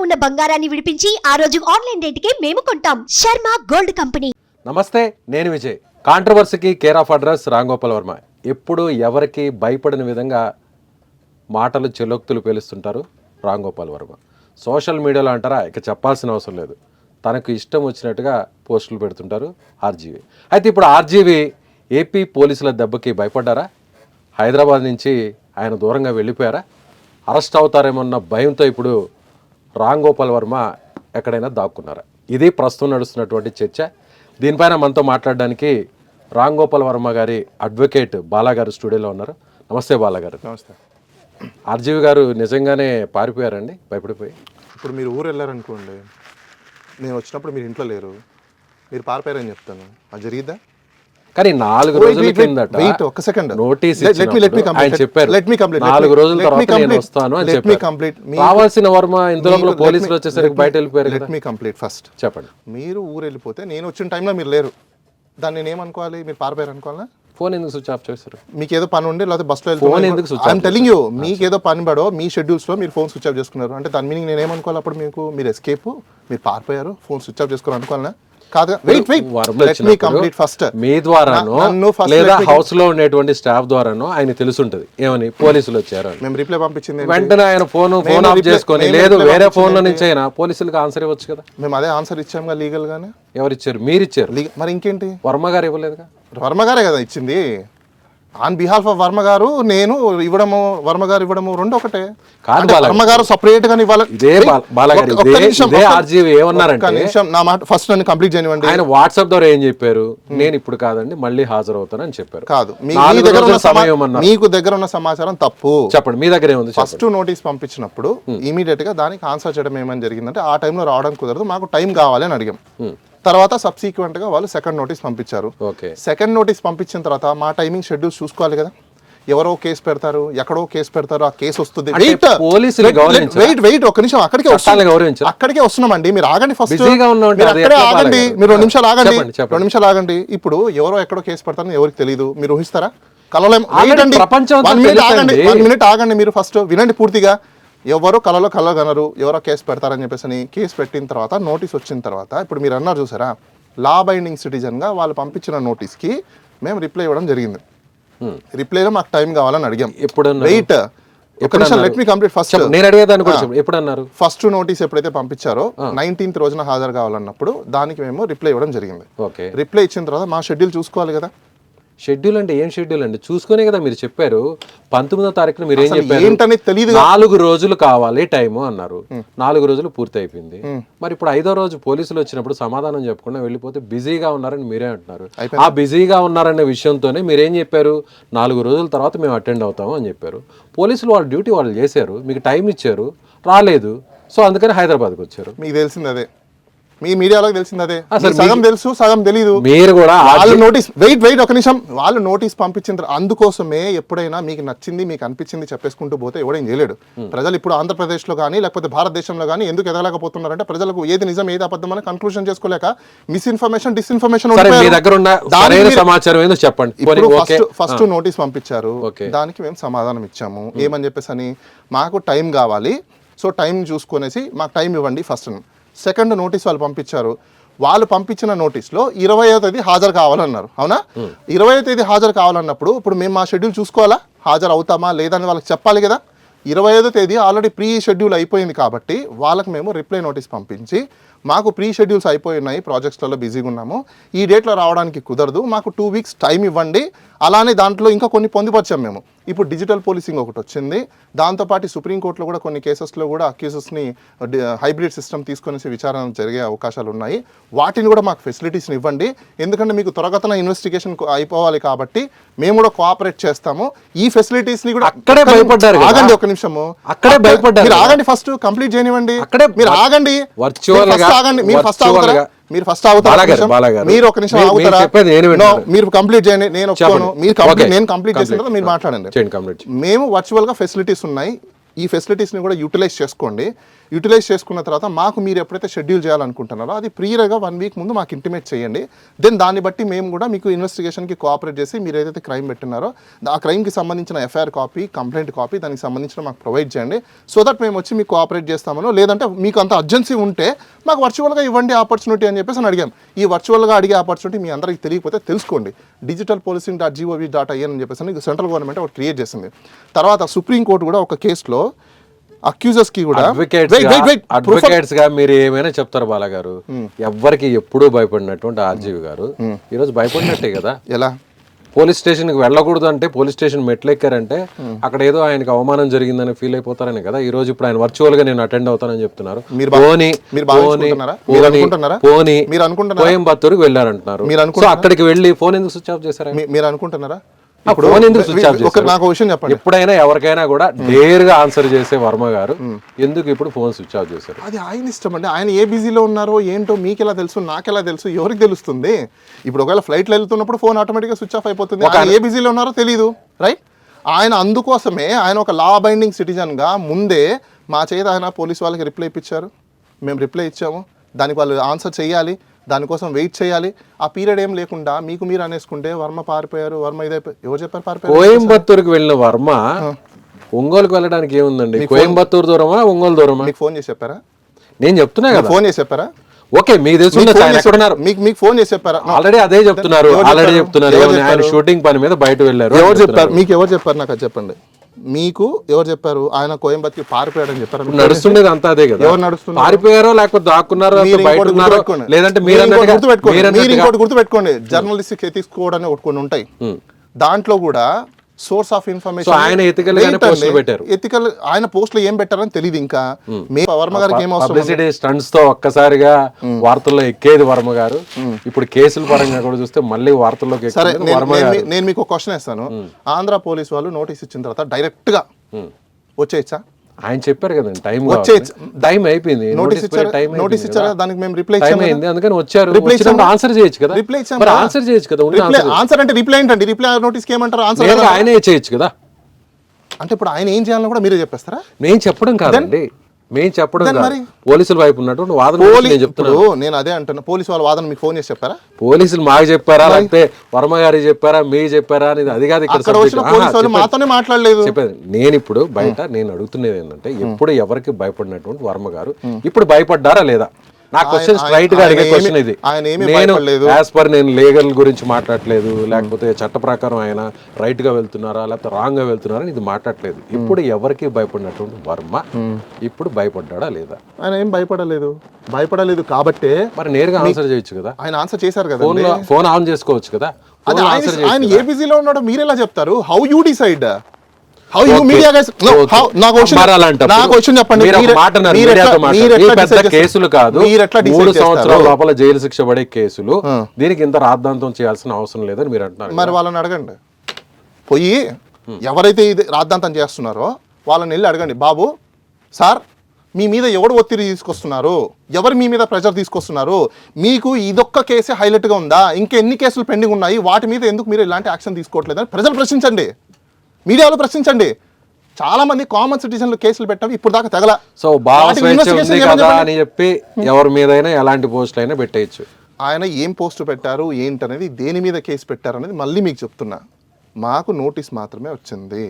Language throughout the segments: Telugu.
ఉన్న బంగారాన్ని విడిపించి ఆ రోజు ఆన్లైన్ రేటుకే మేము కొంటాం. Sharma gold company. నమస్తే, నేను విజయ్. కాంట్రవర్సీకి care of address Ramgopal Varma. ఎప్పుడు ఎవరికి భయపడిన విధంగా మాటలు చెలోక్తులు పేలుస్తుంటారు రాంగోపాల్ వర్మ. సోషల్ మీడియాలో అంటారా, ఇక చెప్పాల్సిన అవసరం లేదు. తనకు ఇష్టం వచ్చినట్టుగా పోస్టులు పెడుతుంటారు ఆర్జీవి. అయితే ఇప్పుడు ఆర్జీవి ఏపీ పోలీసుల దెబ్బకి భయపడ్డారా? హైదరాబాద్ నుంచి ఆయన దూరంగా వెళ్ళిపోయారా? అరెస్ట్ అవుతారేమన్న భయంతో ఇప్పుడు రాంగోపాల్ వర్మ ఎక్కడైనా దాక్కున్నారా? ఇది ప్రస్తుతం నడుస్తున్నటువంటి చర్చ. దీనిపైన మనతో మాట్లాడడానికి రాంగోపాల్ వర్మ గారి అడ్వకేట్ బాలా గారు స్టూడియోలో ఉన్నారు. నమస్తే బాలా గారు. నమస్తే. ఆర్జీవి గారు నిజంగానే పారిపోయారండి భయపడిపోయి? ఇప్పుడు మీరు ఊరు వెళ్ళారనుకోండి, నేను వచ్చినప్పుడు మీరు ఇంట్లో లేరు, మీరు పారిపోయారని చెప్తాను, అది జరిగిద్దా? కానీ 4 రోజుల కిందట నోటీస్ ఆయన చెప్పారు 4 రోజుల తర్వాత నేను వస్తాను అని చెప్పారు. రావాల్సిన వర్మ ఇందులో పోలీసులు వచ్చేసరికి బయట వెళ్ళిపోయారు. Let me complete first. చెప్పండి. మీరు ఊరు వెళ్ళిపోతే నేను వచ్చిన టైంలో మీరు లేరు, దాన్ని నేను ఏమనుకోవాలి? మీరు పారిపోయారు అనుకోవాలా? ఫోన్ ఎందుకు స్విచ్ ఆఫ్ చేస్తారు? మీకు ఏదో పని ఉండి లేకపోతే బస్సులో వెళ్తాను టెలింగ్ యూ, మీకు ఏదో పని పడో మీ షెడ్యూల్స్లో మీరు ఫోన్ స్విచ్ ఆఫ్ చేసుకున్నారు అంటే దాని మీనింగ్ నేను ఏమనుకోవాలి? అప్పుడు మీకు మీరు ఎస్కేప్, మీరు పారిపోయారు, ఫోన్ స్విచ్ ఆఫ్ చేసుకున్నారు అనుకోవాలన్నా? కాదు, wait let me complete first. మీ ద్వారానో లేదా హౌస్ లో ఉండేటువంటి స్టాఫ్ ద్వారానో ఆయన తెలుసుంటది ఏమని పోలీసులు వచ్చారు. మేము రిప్లై పంపించింది వెంటనే ఆయన ఫోన్ ఆఫ్ చేసుకొని లేదు వేరే ఫోన్ లో నుంచి అయినా పోలీసులకు ఆన్సర్ ఇవ్వచ్చు కదా. మేము అదే ఆన్సర్ ఇచ్చాము లీగల్ గానే. ఎవరు ఇచ్చారు? మీరు ఇచ్చారు. మరి ఇంకేంటి? వర్మ గారు ఇవ్వలేదుగా. వర్మ గారే కదా ఇచ్చింది. ఆన్ బిహాఫ్ ఆఫ్ వర్మ గారు నేను ఇవ్వడము, వర్మ గారు ఇవ్వడము రెండు ఒకటే. వర్మ గారు సపరేట్ గా ఇవ్వాలి. నా మాట ఫస్ట్ నన్ను కంప్లీట్ చేయనివ్వండి. ఆయన వాట్సాప్ ద్వారా ఏం చెప్పారు? నేను ఇప్పుడు కాదండి మళ్ళీ హాజరవుతానని చెప్పారు. కాదు, మీకు దగ్గర ఉన్న సమాచారం తప్పు. చెప్పండి, మీ దగ్గర ఏముంది? ఫస్ట్ నోటీస్ పంపించినప్పుడు ఇమీడియట్ గా దానికి ఆన్సర్ చేయడం ఏమని జరిగిందంటే, ఆ టైంలో రావడం కుదరదు, మాకు టైం కావాలి అని అడిగాం. తర్వాత సబ్సీక్వెంట్ గా వాళ్ళు సెకండ్ నోటీస్ పంపించారు. సెకండ్ నోటీస్ పంపించిన తర్వాత మా టైమింగ్ షెడ్యూల్స్ చూసుకోవాలి కదా. ఎవరో కేసు పెడతారు, ఎక్కడో కేసు పెడతారు, ఆ కేసు వస్తుంది. వెయిట్ ఒక నిమిషం, అక్కడికే వస్తున్నామండి. మీరు ఆగండి ఫస్ట్, అక్కడే ఆగండి, మీరు 2 నిమిషాలు ఆగండి, 2 నిమిషాలు ఆగండి. ఇప్పుడు ఎవరో ఎక్కడో కేసు పెడతారని ఎవరికి తెలియదు, మీరు ఊహిస్తారా? కలలో ఆగండి, 1 మినిట్ ఆగండి, మీరు ఫస్ట్ వినండి పూర్తిగా. ఎవరో కలలో కనరు, ఎవరో కేసు పెడతారని చెప్పేసి కేసు పెట్టిన తర్వాత నోటీస్ వచ్చిన తర్వాత ఇప్పుడు మీరు అన్నారు చూసారా, లా బైండింగ్ సిటిజన్గా వాళ్ళు పంపించిన నోటీస్కి మేము రిప్లై ఇవ్వడం జరిగింది. రిప్లైలో మాకు టైం కావాలని అడిగాం. వెయిట్ ఒక నిమిషం, లెట్ మీ కంప్లీట్ ఫస్ట్. నేను అడిగేదాన్ని కూడా ఎప్పుడు అన్నారు? ఫస్ట్ నోటీస్ ఎప్పుడైతే పంపించారో 19th రోజున హాజరు కావాలన్నప్పుడు దానికి మేము రిప్లై ఇవ్వడం జరిగింది. రిప్లై ఇచ్చిన తర్వాత మా షెడ్యూల్ చూసుకోవాలి కదా. షెడ్యూల్ అంటే ఏం షెడ్యూల్ అండి? చూసుకునే కదా మీరు చెప్పారు. 19వ తారీఖున మీరు ఏం చెప్పారు? ఏంటనేది తెలియదు. 4 రోజులు కావాలి టైము అన్నారు. 4 రోజులు పూర్తి అయిపోయింది. మరి ఇప్పుడు 5వ రోజు పోలీసులు వచ్చినప్పుడు సమాధానం చెప్పకుండా వెళ్ళిపోతే బిజీగా ఉన్నారని మీరే అంటున్నారు. ఆ బిజీగా ఉన్నారనే విషయంతోనే మీరేం చెప్పారు? 4 రోజుల తర్వాత మేము అటెండ్ అవుతాము అని చెప్పారు. పోలీసులు వాళ్ళ డ్యూటీ వాళ్ళు చేశారు, మీకు టైం ఇచ్చారు, రాలేదు. సో అందుకని హైదరాబాద్కి వచ్చారు. మీకు తెలిసింది అదే, మీ మీడియాలో తెలిసింది అదే. సగం తెలుసు, సగం తెలీదు. మీరు కూడా వాళ్ళు నోటీస్ వెయిట్ ఒక నిమిషం, వాళ్ళు నోటీస్ పంపించిన అందుకోసమే ఎప్పుడైనా మీకు నచ్చింది, మీకు అనిపించింది చెప్పేసుకుంటూ పోతే ఎవడేం చేయలేడు. ప్రజలు ఇప్పుడు ఆంధ్రప్రదేశ్లో కానీ లేకపోతే భారతదేశంలో కానీ ఎందుకు ఎదగలేకపోతున్నారంటే ప్రజలకు ఏది నిజం ఏది అబద్ధం అని కన్క్లూజన్ చేసుకోలేక మిస్ఇన్ఫర్మేషన్, డిస్ఇన్ఫర్మేషన్. ఫస్ట్ నోటీస్ పంపించారు, దానికి మేము సమాధానం ఇచ్చాము. ఏమని చెప్పేసి అని, మాకు టైం కావాలి, సో టైం చూసుకునేసి మాకు టైం ఇవ్వండి ఫస్ట్. సెకండ్ నోటీస్ వాళ్ళు పంపించారు. వాళ్ళు పంపించిన నోటీస్లో 20వ తేదీ హాజరు కావాలన్నారు. అవునా? 20వ తేదీ హాజరు కావాలన్నప్పుడు ఇప్పుడు మేము మా షెడ్యూల్ చూసుకోవాలా, హాజరు అవుతామా లేదని వాళ్ళకి చెప్పాలి కదా. 25వ తేదీ ఆల్రెడీ ప్రీ షెడ్యూల్ అయిపోయింది కాబట్టి వాళ్ళకి మేము రిప్లై నోటీస్ పంపించి, మాకు ప్రీ షెడ్యూల్స్ అయిపోయినాయి, ప్రాజెక్ట్స్లలో బిజీగా ఉన్నాము, ఈ డేట్లో రావడానికి కుదరదు, మాకు 2 వీక్స్ టైం ఇవ్వండి. అలానే దాంట్లో ఇంకా కొన్ని పొందుపరిచాం మేము. ఇప్పుడు డిజిటల్ పోలీసింగ్ ఒకటి వచ్చింది, దాంతోపాటు సుప్రీంకోర్టులో కూడా కొన్ని కేసెస్లో కూడా అక్యూజెస్ని హైబ్రిడ్ సిస్టమ్ తీసుకొని విచారణ జరిగే అవకాశాలు ఉన్నాయి. వాటిని కూడా మాకు ఫెసిలిటీస్ని ఇవ్వండి, ఎందుకంటే మీకు త్వరగతన ఇన్వెస్టిగేషన్ అయిపోవాలి కాబట్టి మేము కూడా కోఆపరేట్ చేస్తాము. ఈ ఫెసిలిటీస్ని కూడా అక్కడే భయపడ్డారు. ఆగండి ఒక నిమిషము, అక్కడే భయపడ్డారు. మీరు ఆగండి ఫస్ట్, కంప్లీట్ చేయనివ్వండి. మీరు ఆగండి, మీరు ఫస్ట్ అవుతారా? మీరు ఫస్ట్ అవుతారా? మీరు ఒక నిమిషం అవుతారా? మీరు కంప్లీట్ చేయండి, నేను ఒప్పుకోను. నేను కంప్లీట్ చేసిన తర్వాత మీరు మాట్లాడండి. మేము వర్చువల్ గా ఫెసిలిటీస్ ఉన్నాయి, ఈ ఫెసిలిటీస్ ని కూడా యూటిలైజ్ చేసుకోండి. యూటిలైజ్ చేసుకున్న తర్వాత మాకు మీరు ఎప్పుడైతే షెడ్యూల్ చేయాలనుకుంటున్నారో అది ప్రియర్గా 1 వీక్ ముందు మాకు ఇంటిమేట్ చేయండి. దెన్ దాన్ని బట్టి మేము కూడా మీకు ఇన్వెస్టిగేషన్కి కోఆపరేట్ చేసి మీరు ఏదైతే క్రైమ్ పెట్టినారో ఆ క్రైమ్కి సంబంధించిన ఎఫ్ఐఆర్ కాపీ, కంప్లైంట్ కాపీ, దానికి సంబంధించిన మాకు ప్రొవైడ్ చేయండి. సో దట్ మేము వచ్చి మీకు కోఆపరేట్ చేస్తామనో, లేదంటే మీకు అంత అర్జెన్సీ ఉంటే మాకు వర్చువల్గా ఇవ్వండి ఆపర్చునిటీ అని చెప్పేసి అడిగాం. ఈ వర్చువల్గా అడిగే ఆపర్చునిటీ మీ అందరికీ తెలియకపోతే తెలుసుకోండి. digitalpolicing.gov.in అని చెప్పేసి సెంట్రల్ గవర్నమెంట్ ఒకటి క్రియేట్ చేసింది. తర్వాత సుప్రీంకోర్టు కూడా ఒక కేసులో అక్యూజర్స్ కి కూడా అడ్వకేట్స్ గా మీరు ఏమైనా చెప్తారు బాలగారు, ఎవ్వరికి ఎప్పుడూ భయపడినటువంటి ఆర్జీవి గారు ఈ రోజు భయపడినట్టే కదా. ఎలా పోలీస్ స్టేషన్ కి వెళ్ళకూడదు అంటే, పోలీస్ స్టేషన్ మెట్లెక్కారంటే అక్కడ ఏదో ఆయనకి అవమానం జరిగిందని ఫీల్ అయిపోతారని కదా. ఈ రోజు ఇప్పుడు ఆయన వర్చువల్ గా నేను అటెండ్ అవుతానని చెప్తున్నారు. కోయంబత్తూరుకి వెళ్ళారంటున్నారు. సో అక్కడికి వెళ్ళి ఫోన్ ఎందుకు స్విచ్ ఆఫ్ చేశారు? మీరు అనుకుంటున్నారా? ఫోన్ ఎందుకు స్విచ్ ఆఫ్ చేశారు? నాకు విషయం చెప్పండి. ఎప్పుడైనా ఎవరికైనా కూడా డేర్ గా ఆన్సర్ చేసే వర్మ గారు ఎందుకు ఇప్పుడు ఫోన్ స్విచ్ ఆఫ్ చేశారు? అది ఆయన ఇష్టం అండి. ఆయన ఏ బిజీలో ఉన్నారో ఏంటో మీకు ఎలా తెలుసు, నాకెలా తెలుసు, ఎవరికి తెలుస్తుంది? ఇప్పుడు ఒకవేళ ఫ్లైట్లో వెళ్తున్నప్పుడు ఫోన్ ఆటోమేటిక్గా స్విచ్ ఆఫ్ అయిపోతుంది. ఆయన ఏ బిజీలో ఉన్నారో తెలియదు, రైట్? ఆయన అందుకోసమే ఆయన ఒక లా బైండింగ్ సిటిజన్గా ముందే మా చేత ఆయన పోలీస్ వాళ్ళకి రిప్లై ఇప్పించారు. మేము రిప్లై ఇచ్చాము, దానికి వాళ్ళు ఆన్సర్ చేయాలి, దానికోసం వెయిట్ చేయాలి. ఆ పీరియడ్ ఏం లేకుండా మీకు మీరు అనేసుకుంటే వర్మ పారిపోయారు, వర్మ ఇదైపోయి ఎవరు చెప్పారు పారిపోయారు? కోయంబత్తూరుకి వెళ్ళిన వర్మ ఒంగోలుకి వెళ్ళడానికి ఏముందండి? కోయంబత్తూరు దూరమా, ఒంగోలు దూరమా? మీకు ఫోన్ చేసి చెప్పారా? నేను చెప్తున్నా కదా. ఫోన్ చేసి చెప్పారా? ఓకే, మీకు తెలుసు మీకు ఫోన్ చేసి చెప్పారా? ఆల్రెడీ అదే చెప్తున్నారు. ఆయన షూటింగ్ పని మీద బయట వెళ్ళారు. ఎవరు చెప్పారు మీకు? ఎవరు చెప్పారు నాకు అది చెప్పండి. మీకు ఎవరు చెప్పారు ఆయన కోయంబత్తూరు పారిపోయాడని చెప్పారు? నడుస్తుండేది అంతా అదే కదా. ఎవరు నడుస్తున్నారు? పారిపోయారో లేకపోతే దాక్కున్నారో, లేదంటే మీరు ఇంకోటి గుర్తుపెట్టుకోండి, జర్నలిస్టిక్ ఎథిక్స్ కోడ్ అని కొన్ని ఉంటాయి. దాంట్లో కూడా సోర్స్ ఆఫ్ ఇన్ఫర్మేషన్ ఆయన ఎథికల్ ఆయన పోస్టులు ఏం పెట్టారని తెలియదు. ఇంకా వర్మ గారికి ఏం అవసరం? స్టంట్స్ తో ఒక్కసారిగా వార్తల్లో ఎక్కేది వర్మ గారు. ఇప్పుడు కేసుల పరంగా కూడా చూస్తే మళ్ళీ వార్తల్లోకి. సరే, నేను మీకు ఒక క్వశ్చన్ వేస్తాను. ఆంధ్ర పోలీస్ వాళ్ళు నోటీస్ ఇచ్చిన తర్వాత డైరెక్ట్ గా వచ్చేయచ్చా? ఆయన చెప్పారు కదండి, టైం అయిపోయింది, నోటీస్ ఇచ్చారా? దానికి మేము రిప్లై అయింది, అందుకని వచ్చారు. ఆన్సర్ చేయొచ్చు కదా. ఆన్సర్ చేయొచ్చు కదా. ఆన్సర్ అంటే రిప్లై ఏంటండి? రిప్లై నోటీస్ ఏమంటారు? ఆన్సర్ ఆయనే చేయొచ్చు కదా. అంటే ఇప్పుడు ఆయన ఏం చేయాలని కూడా మీరే చెప్పేస్తారా? నేను చెప్పడం కాదండి, మేము చెప్పడం కాదు. పోలీసుల వైపు ఉన్నటువంటి వాదన చెప్తున్నాను. నేను అదే అంటున్నా, పోలీసు వాళ్ళ వాదన మీకు ఫోన్ చేసి చెప్పారా? పోలీసులు మాకు చెప్పారా, లేకపోతే వర్మ గారికి చెప్పారా, మీకు చెప్పారా అనేది అది కాదు. ఇక్కడ మాతోనే మాట్లాడలేదు చెప్పేది. నేను ఇప్పుడు బయట నేను అడుగుతున్నది ఏంటంటే, ఎప్పుడు ఎవరికి భయపడినటువంటి వర్మ గారు ఇప్పుడు భయపడ్డారా లేదా? నా క్వశ్చన్ స్ట్రైట్ గా అడిగే క్వశ్చన్ ఇది. నేను లీగల్ గురించి మాట్లాడలేదు, లేకపోతే చట్ట ప్రకారం ఆయన రైట్ గా వెళ్తున్నారా లేకపోతే రాంగ్ గా వెళ్తున్నారా ఇది మాట్లాడలేదు. ఇప్పుడు ఎవరికి భయపడినటువంటి వర్మ ఇప్పుడు భయపడ్డా లేదా? ఆయన ఏం భయపడలేదు కాబట్టి మరి నేరుగా ఆన్సర్ చేయొచ్చు కదా. ఆయన ఆన్సర్ చేశారు కదా, ఫోన్ ఆన్ చేసుకోవచ్చు కదా. ఆయన ఏ బిజీలో ఉన్నాడో మీరు ఎలా చెప్తారు? How you decide? How you media guys? No, how? నాకు క్వశ్చన్ చెప్పండి. కేసులు కాదు, 3 సంవత్సరాల లోపల జైలు శిక్ష పడే కేసులు, దీనికి ఇంత రాద్ధాంతం చేయాల్సిన అవసరం లేదని మీరు అంటున్నారు. మరి వాళ్ళని అడగండి, పోయి ఎవరైతే ఇది రాద్ధాంతం చేస్తున్నారో వాళ్ళని వెళ్ళి అడగండి. బాబు సార్, మీ మీద ఎవడు ఒత్తిడి తీసుకొస్తున్నారు, ఎవరు మీ మీద ప్రెషర్ తీసుకొస్తున్నారు, మీకు ఇదొక్క కేసే హైలైట్గా ఉందా, ఇంకెన్ని కేసులు పెండింగ్ ఉన్నాయి, వాటి మీద ఎందుకు మీరు ఇలాంటి యాక్షన్ తీసుకోవట్లేదని ప్రజలు ప్రశ్నించండి, మీడియాలో ప్రశ్నించండి. చాలా మంది కామన్ సిటిజన్లు కేసులు పెట్టాము ఇప్పుడు దాకా తగల. సో అని చెప్పి ఎవరి మీదైనా ఎలాంటి పోస్టులు అయినా పెట్టేయచ్చు. ఆయన ఏం పోస్ట్ పెట్టారు ఏంటనేది, దేని మీద కేసు పెట్టారు అనేది మళ్ళీ మీకు చెప్తున్నా. మాకు నోటీస్ మాత్రమే వచ్చింది,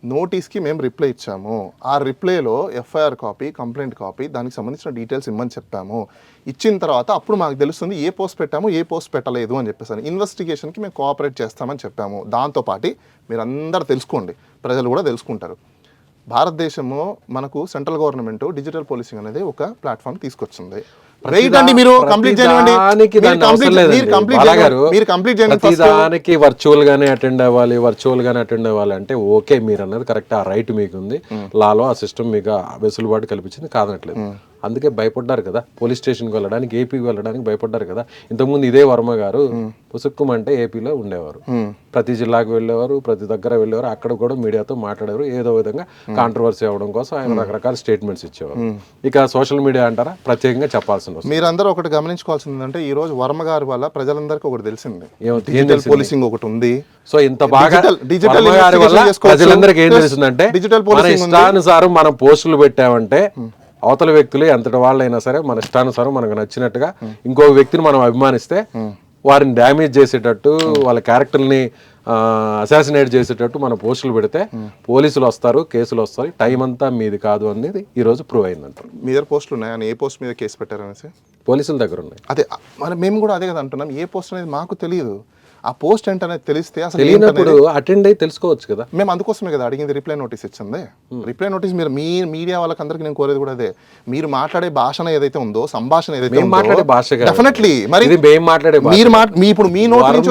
నోటీస్కి మేము రిప్లై ఇచ్చాము. ఆ రిప్లైలో ఎఫ్ఐఆర్ కాపీ, కంప్లైంట్ కాపీ, దానికి సంబంధించిన డీటెయిల్స్ ఇమ్మని చెప్పాము. ఇచ్చిన తర్వాత అప్పుడు మాకు తెలుస్తుంది ఏ పోస్ట్ పెట్టాము ఏ పోస్ట్ పెట్టలేదు అని చెప్పేసి. ఇన్వెస్టిగేషన్కి మేము కోఆపరేట్ చేస్తామని చెప్పాము. దాంతోపాటు మీరు అందరూ తెలుసుకోండి, ప్రజలు కూడా తెలుసుకుంటారు. భారతదేశంలో మనకు సెంట్రల్ గవర్నమెంట్ డిజిటల్ పోలీసింగ్ అనేది ఒక ప్లాట్ఫామ్ తీసుకొచ్చింది. వర్చువల్ గానే అటెండ్ అవ్వాలి అంటే ఓకే, మీరు అన్నది కరెక్ట్, ఆ రైట్ మీకు ఉంది, లాలో ఆ సిస్టమ్ మీకు వెసులుబాటు కల్పించింది, కాదనట్లేదు. అందుకే భయపడ్డారు కదా పోలీస్ స్టేషన్కి వెళ్ళడానికి, ఏపీకి వెళ్ళడానికి భయపడ్డారు కదా. ఇంతకుముందు ఇదే వర్మ గారు పుసుక్కుమంటే ఏపీలో ఉండేవారు, ప్రతి జిల్లాకు వెళ్ళేవారు, ప్రతి దగ్గర వెళ్ళేవారు, అక్కడ కూడా మీడియాతో మాట్లాడేవారు, ఏదో విధంగా కాంట్రవర్సీ అవ్వడం కోసం ఆయన రకరకాల స్టేట్మెంట్స్ ఇచ్చేవారు. ఇక సోషల్ మీడియా అంటారా, ప్రత్యేకంగా చెప్పాల్సిన మీరందరూ ఒకటి గమనించుకోవాల్సిందంటే, ఈ రోజు వర్మ గారి వల్ల ప్రజలందరికీ ఒకటి తెలిసింది, పోలీసింగ్ ఒకటి ఉంది. సో ఇంత బాగా ప్రజలందరికీ ఏం తెలుస్తుందంటే, డిజిటల్ పోలీసింగ్ ఇష్టానుసారం మనం పోస్టులు పెట్టామంటే అవతల వ్యక్తులు ఎంతటి వాళ్ళైనా సరే మన ఇష్టానుసారం మనకు నచ్చినట్టుగా ఇంకో వ్యక్తిని మనం అభిమానిస్తే వారిని డ్యామేజ్ చేసేటట్టు వాళ్ళ క్యారెక్టర్ని అసాసినేట్ చేసేటట్టు మన పోస్టులు పెడితే పోలీసులు వస్తారు, కేసులు వస్తాయి, టైం అంతా మీది కాదు అనేది ఈ రోజు ప్రూవ్ అయిందంట. మీ దగ్గర పోస్టులు ఉన్నాయి, అని ఏ పోస్ట్ మీద కేసు పెట్టారనేసి పోలీసుల దగ్గర ఉన్నాయి. అదే మరి మేము కూడా అదే కదా అంటున్నాం, ఏ పోస్ట్ అనేది మాకు తెలియదు. ఆ పోస్ట్ ఏంటనేది తెలిస్తే అసలు తెలియనప్పుడు అటెండ్ అయ్యి తెలుసుకోవచ్చు కదా. మేము అందుకోసమే కదా అడిగింది, రిప్లై నోటీస్ ఇచ్చింది. రిప్లై నోటీస్ మీరు మీ మీడియా వాళ్ళకందరికీ నేను కోరేది కూడా అదే, మీరు మాట్లాడే భాషణ ఏదైతే ఉందో, సంభాషణ ఏదైతే మాట్లాడే భాష డెఫినెట్లీ మరి మేము మాట్లాడే మీరు ఇప్పుడు మీ నోట్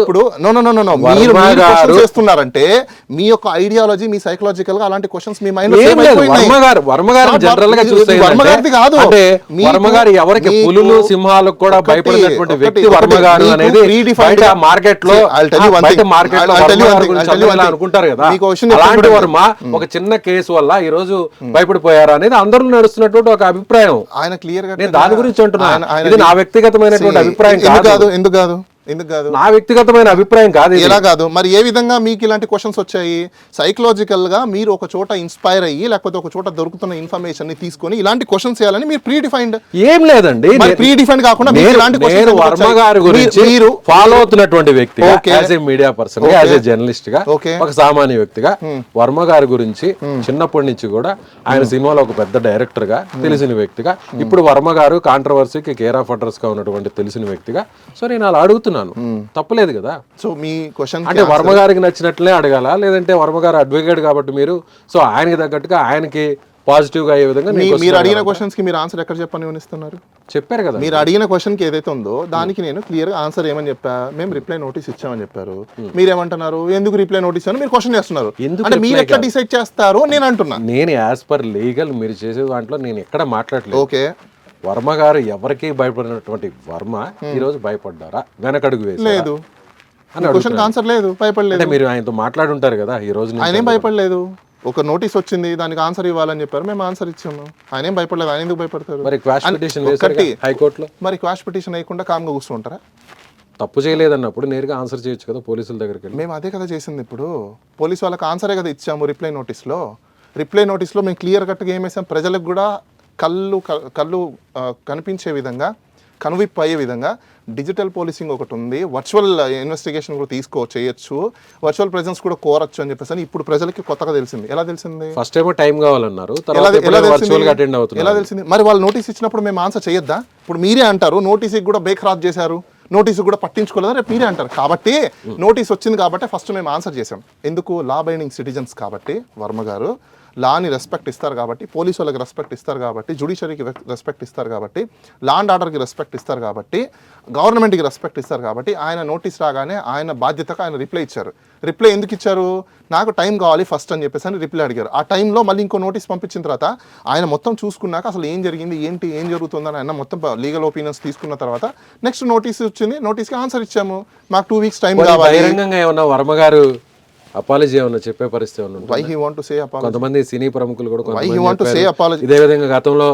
ఇప్పుడు నో మీరు చేస్తున్నారంటే మీ యొక్క ఐడియాలజీ, మీ సైకలాజికల్ గా అలాంటి క్వశ్చన్స్ మీ మైండ్ వర్మ గారు జనరల్ గా చూస్తే వర్మ గారిది కాదు, వర్మ గారు ఎవరికి పులులు సింహాలకు కూడా భయపడినటువంటి వ్యక్తి వర్మ గారు అనేది మార్కెట్ లో అనుకుంటారు కదా. అలాంటి వర్మ ఒక చిన్న కేసు వల్ల ఈ రోజు భయపడిపోయారు అనేది అందరూ నడుస్తున్నటువంటి ఒక అభిప్రాయం. ఆయన క్లియర్ గా నేను దాని గురించి అంటున్నాను, ఇది నా వ్యక్తిగతమైనటువంటి అభిప్రాయం కాదు. ఎందుకు కాదు నా వ్యక్తిగతమైన అభిప్రాయం కాదు. ఎలా కాదు మరి? ఏ విధంగా మీకు ఇలాంటి క్వశ్చన్స్ వచ్చాయి? సైకలాజికల్ గా మీరు ఒక చోట ఇన్స్పైర్ అయ్యి, లేకపోతే ఒక చోట దొరుకుతున్న ఇన్ఫర్మేషన్ ని తీసుకొని ఇలాంటి క్వశ్చన్స్ చేయాలని మీరు ప్రీ డిఫైన్డ్ ఏం లేదండి. ప్రీ డిఫైన్డ్ కాకుండా నేను వర్మ గారి గురించి ఫాలో అవుతున్నటువంటి వ్యక్తి, as a media person, as a journalist గా, ఒక సామాన్య వ్యక్తిగా వర్మ గారి గురించి చిన్నప్పటి నుంచి కూడా ఆయన సినిమాలో ఒక పెద్ద డైరెక్టర్ గా తెలిసిన వ్యక్తిగా, ఇప్పుడు వర్మ గారు కాంట్రవర్సీకి కేర్ ఆఫ్ అడ్రస్ గా ఉన్నటువంటి తెలిసిన వ్యక్తిగా, సో నేను అలా అడుగుతున్నాను, తప్పలేదు కదా. సో మీ క్వశ్చన్ అంటే వర్మ గారికి నచ్చినట్లే అడగాల, లేదంటే వర్మ గారు అడ్వకేట్ కాబట్టి మీరు సో ఆయనకి తగ్గట్టుగా ఆయనకి పాజిటివ్ గా అయ్యే విధంగా మీరు అడిగిన క్వశ్చన్స్ కి మీరు ఆన్సర్ ఎక్కడ చెప్పనిస్తున్నారు? చెప్పారు కదా, మీరు అడిగిన క్వశ్చన్ కి ఏదైతే ఉందో దానికి నేను క్లియర్ గా ఆన్సర్ ఏమని చెప్పా, మేము రిప్లై నోటీస్ ఇచ్చామని చెప్పారు. మీరేమంటున్నారు, ఎందుకు రిప్లై నోటీస్ అని మీరు క్వశ్చన్ చేస్తున్నారు. అంటే మీరు ఎట్లా డిసైడ్ చేస్తారు నేను అంటున్నా. నేను యాజ్ పర్ లీగల్ మీరు చేసే దాంట్లో నేను ఎక్కడ మాట్లాడలేదు. ఓకే, వర్మ గారు ఎవరికి భయపడినటువంటి వర్మ ఈ రోజు భయపడ్డారా, వెనకడుగు వేసి లేదు క్వశ్చన్ ఆన్సర్ లేదు, భయపడలేదు. మీరు ఆయనతో మాట్లాడుంటారు కదా ఈ రోజు. ఆయన ఏం భయపడలేదు, ఒక నోటీస్ వచ్చింది దానికి ఆన్సర్ ఇవ్వాలని చెప్పారు, మేము ఆన్సర్ ఇచ్చాము. ఆయన ఏం భయపడలేదు, ఆయన ఎందుకు భయపడతారు? మరి క్వాష్ పిటిషన్ హైకోర్టులో, మరి క్వాష్ పిటిషన్ వేయకుండా కామ్గా కూర్చుంటారా? తప్పు చేయలేదన్నప్పుడు నేరుగా ఆన్సర్ చేయొచ్చు కదా పోలీసుల దగ్గరికి వెళ్ళి. మేము అదే కదా చేసింది. ఇప్పుడు పోలీసు వాళ్ళకి ఆన్సరే కదా ఇచ్చాము రిప్లై నోటీస్లో. రిప్లై నోటీస్లో మేము క్లియర్ కట్గా ఏం వేసాం, ప్రజలకు కూడా కళ్ళు కనిపించే విధంగా, కనువిప్పు అయ్యే విధంగా డిజిటల్ పోలీసింగ్ ఒకటి ఉంది, వర్చువల్ ఇన్వెస్టిగేషన్ కూడా చేయొచ్చు, వర్చువల్ ప్రెజెన్స్ కూడా కోరచ్చు అని చెప్పేసి ఇప్పుడు ప్రజలకి కొత్తగా తెలిసింది. ఎలా తెలిసింది? ఫస్ట్ టైం టైం కావాలన్నారు, ఎలా తెలిసింది? మరి వాళ్ళు నోటీస్ ఇచ్చినప్పుడు మేము ఆన్సర్ చేయొద్దా? ఇప్పుడు మీరే అంటారు నోటీస్కి కూడా బేక్ రాజ్ చేశారు, నోటీసు కూడా పట్టించుకోలేదా, రేపు మీరే అంటారు. కాబట్టి నోటీస్ వచ్చింది కాబట్టి ఫస్ట్ మేము ఆన్సర్ చేసాం. ఎందుకు? లా బైండింగ్ సిటిజన్స్ కాబట్టి వర్మ గారు లాని రెస్పెక్ట్ ఇస్తారు కాబట్టి, పోలీసు వాళ్ళకి రెస్పెక్ట్ ఇస్తారు కాబట్టి, జ్యుడిషియరీకి రెస్పెక్ట్ ఇస్తారు కాబట్టి, లా అండ్ ఆర్డర్కి రెస్పెక్ట్ ఇస్తారు కాబట్టి, గవర్నమెంట్కి రెస్పెక్ట్ ఇస్తారు కాబట్టి ఆయన నోటీస్ రాగానే ఆయన బాధ్యతగా ఆయన రిప్లై ఇచ్చారు. రిప్లై ఎందుకు ఇచ్చారు? నాకు టైం కావాలి ఫస్ట్ అని చెప్పేసి అని రిప్లై అడిగారు. ఆ టైంలో మళ్ళీ ఇంకో నోటీస్ పంపించిన తర్వాత ఆయన మొత్తం చూసుకున్నాక అసలు ఏం జరిగింది, ఏం జరుగుతుందని ఆయన మొత్తం లీగల్ ఒపీనియన్స్ తీసుకున్న తర్వాత నెక్స్ట్ నోటీస్ వచ్చింది, నోటీస్కి ఆన్సర్ ఇచ్చాము. మాకు 2 weeks టైం కావాలి. ఏమన్నా వర్మ గారు అపాలజీ ఏమన్నా చెప్పే పరిస్థితి ఏమన్నా? Why he want to say apology? కొంతమంది సినీ ప్రముఖులు కూడా Why he want to say apology? ఇదే విధంగా గతంలో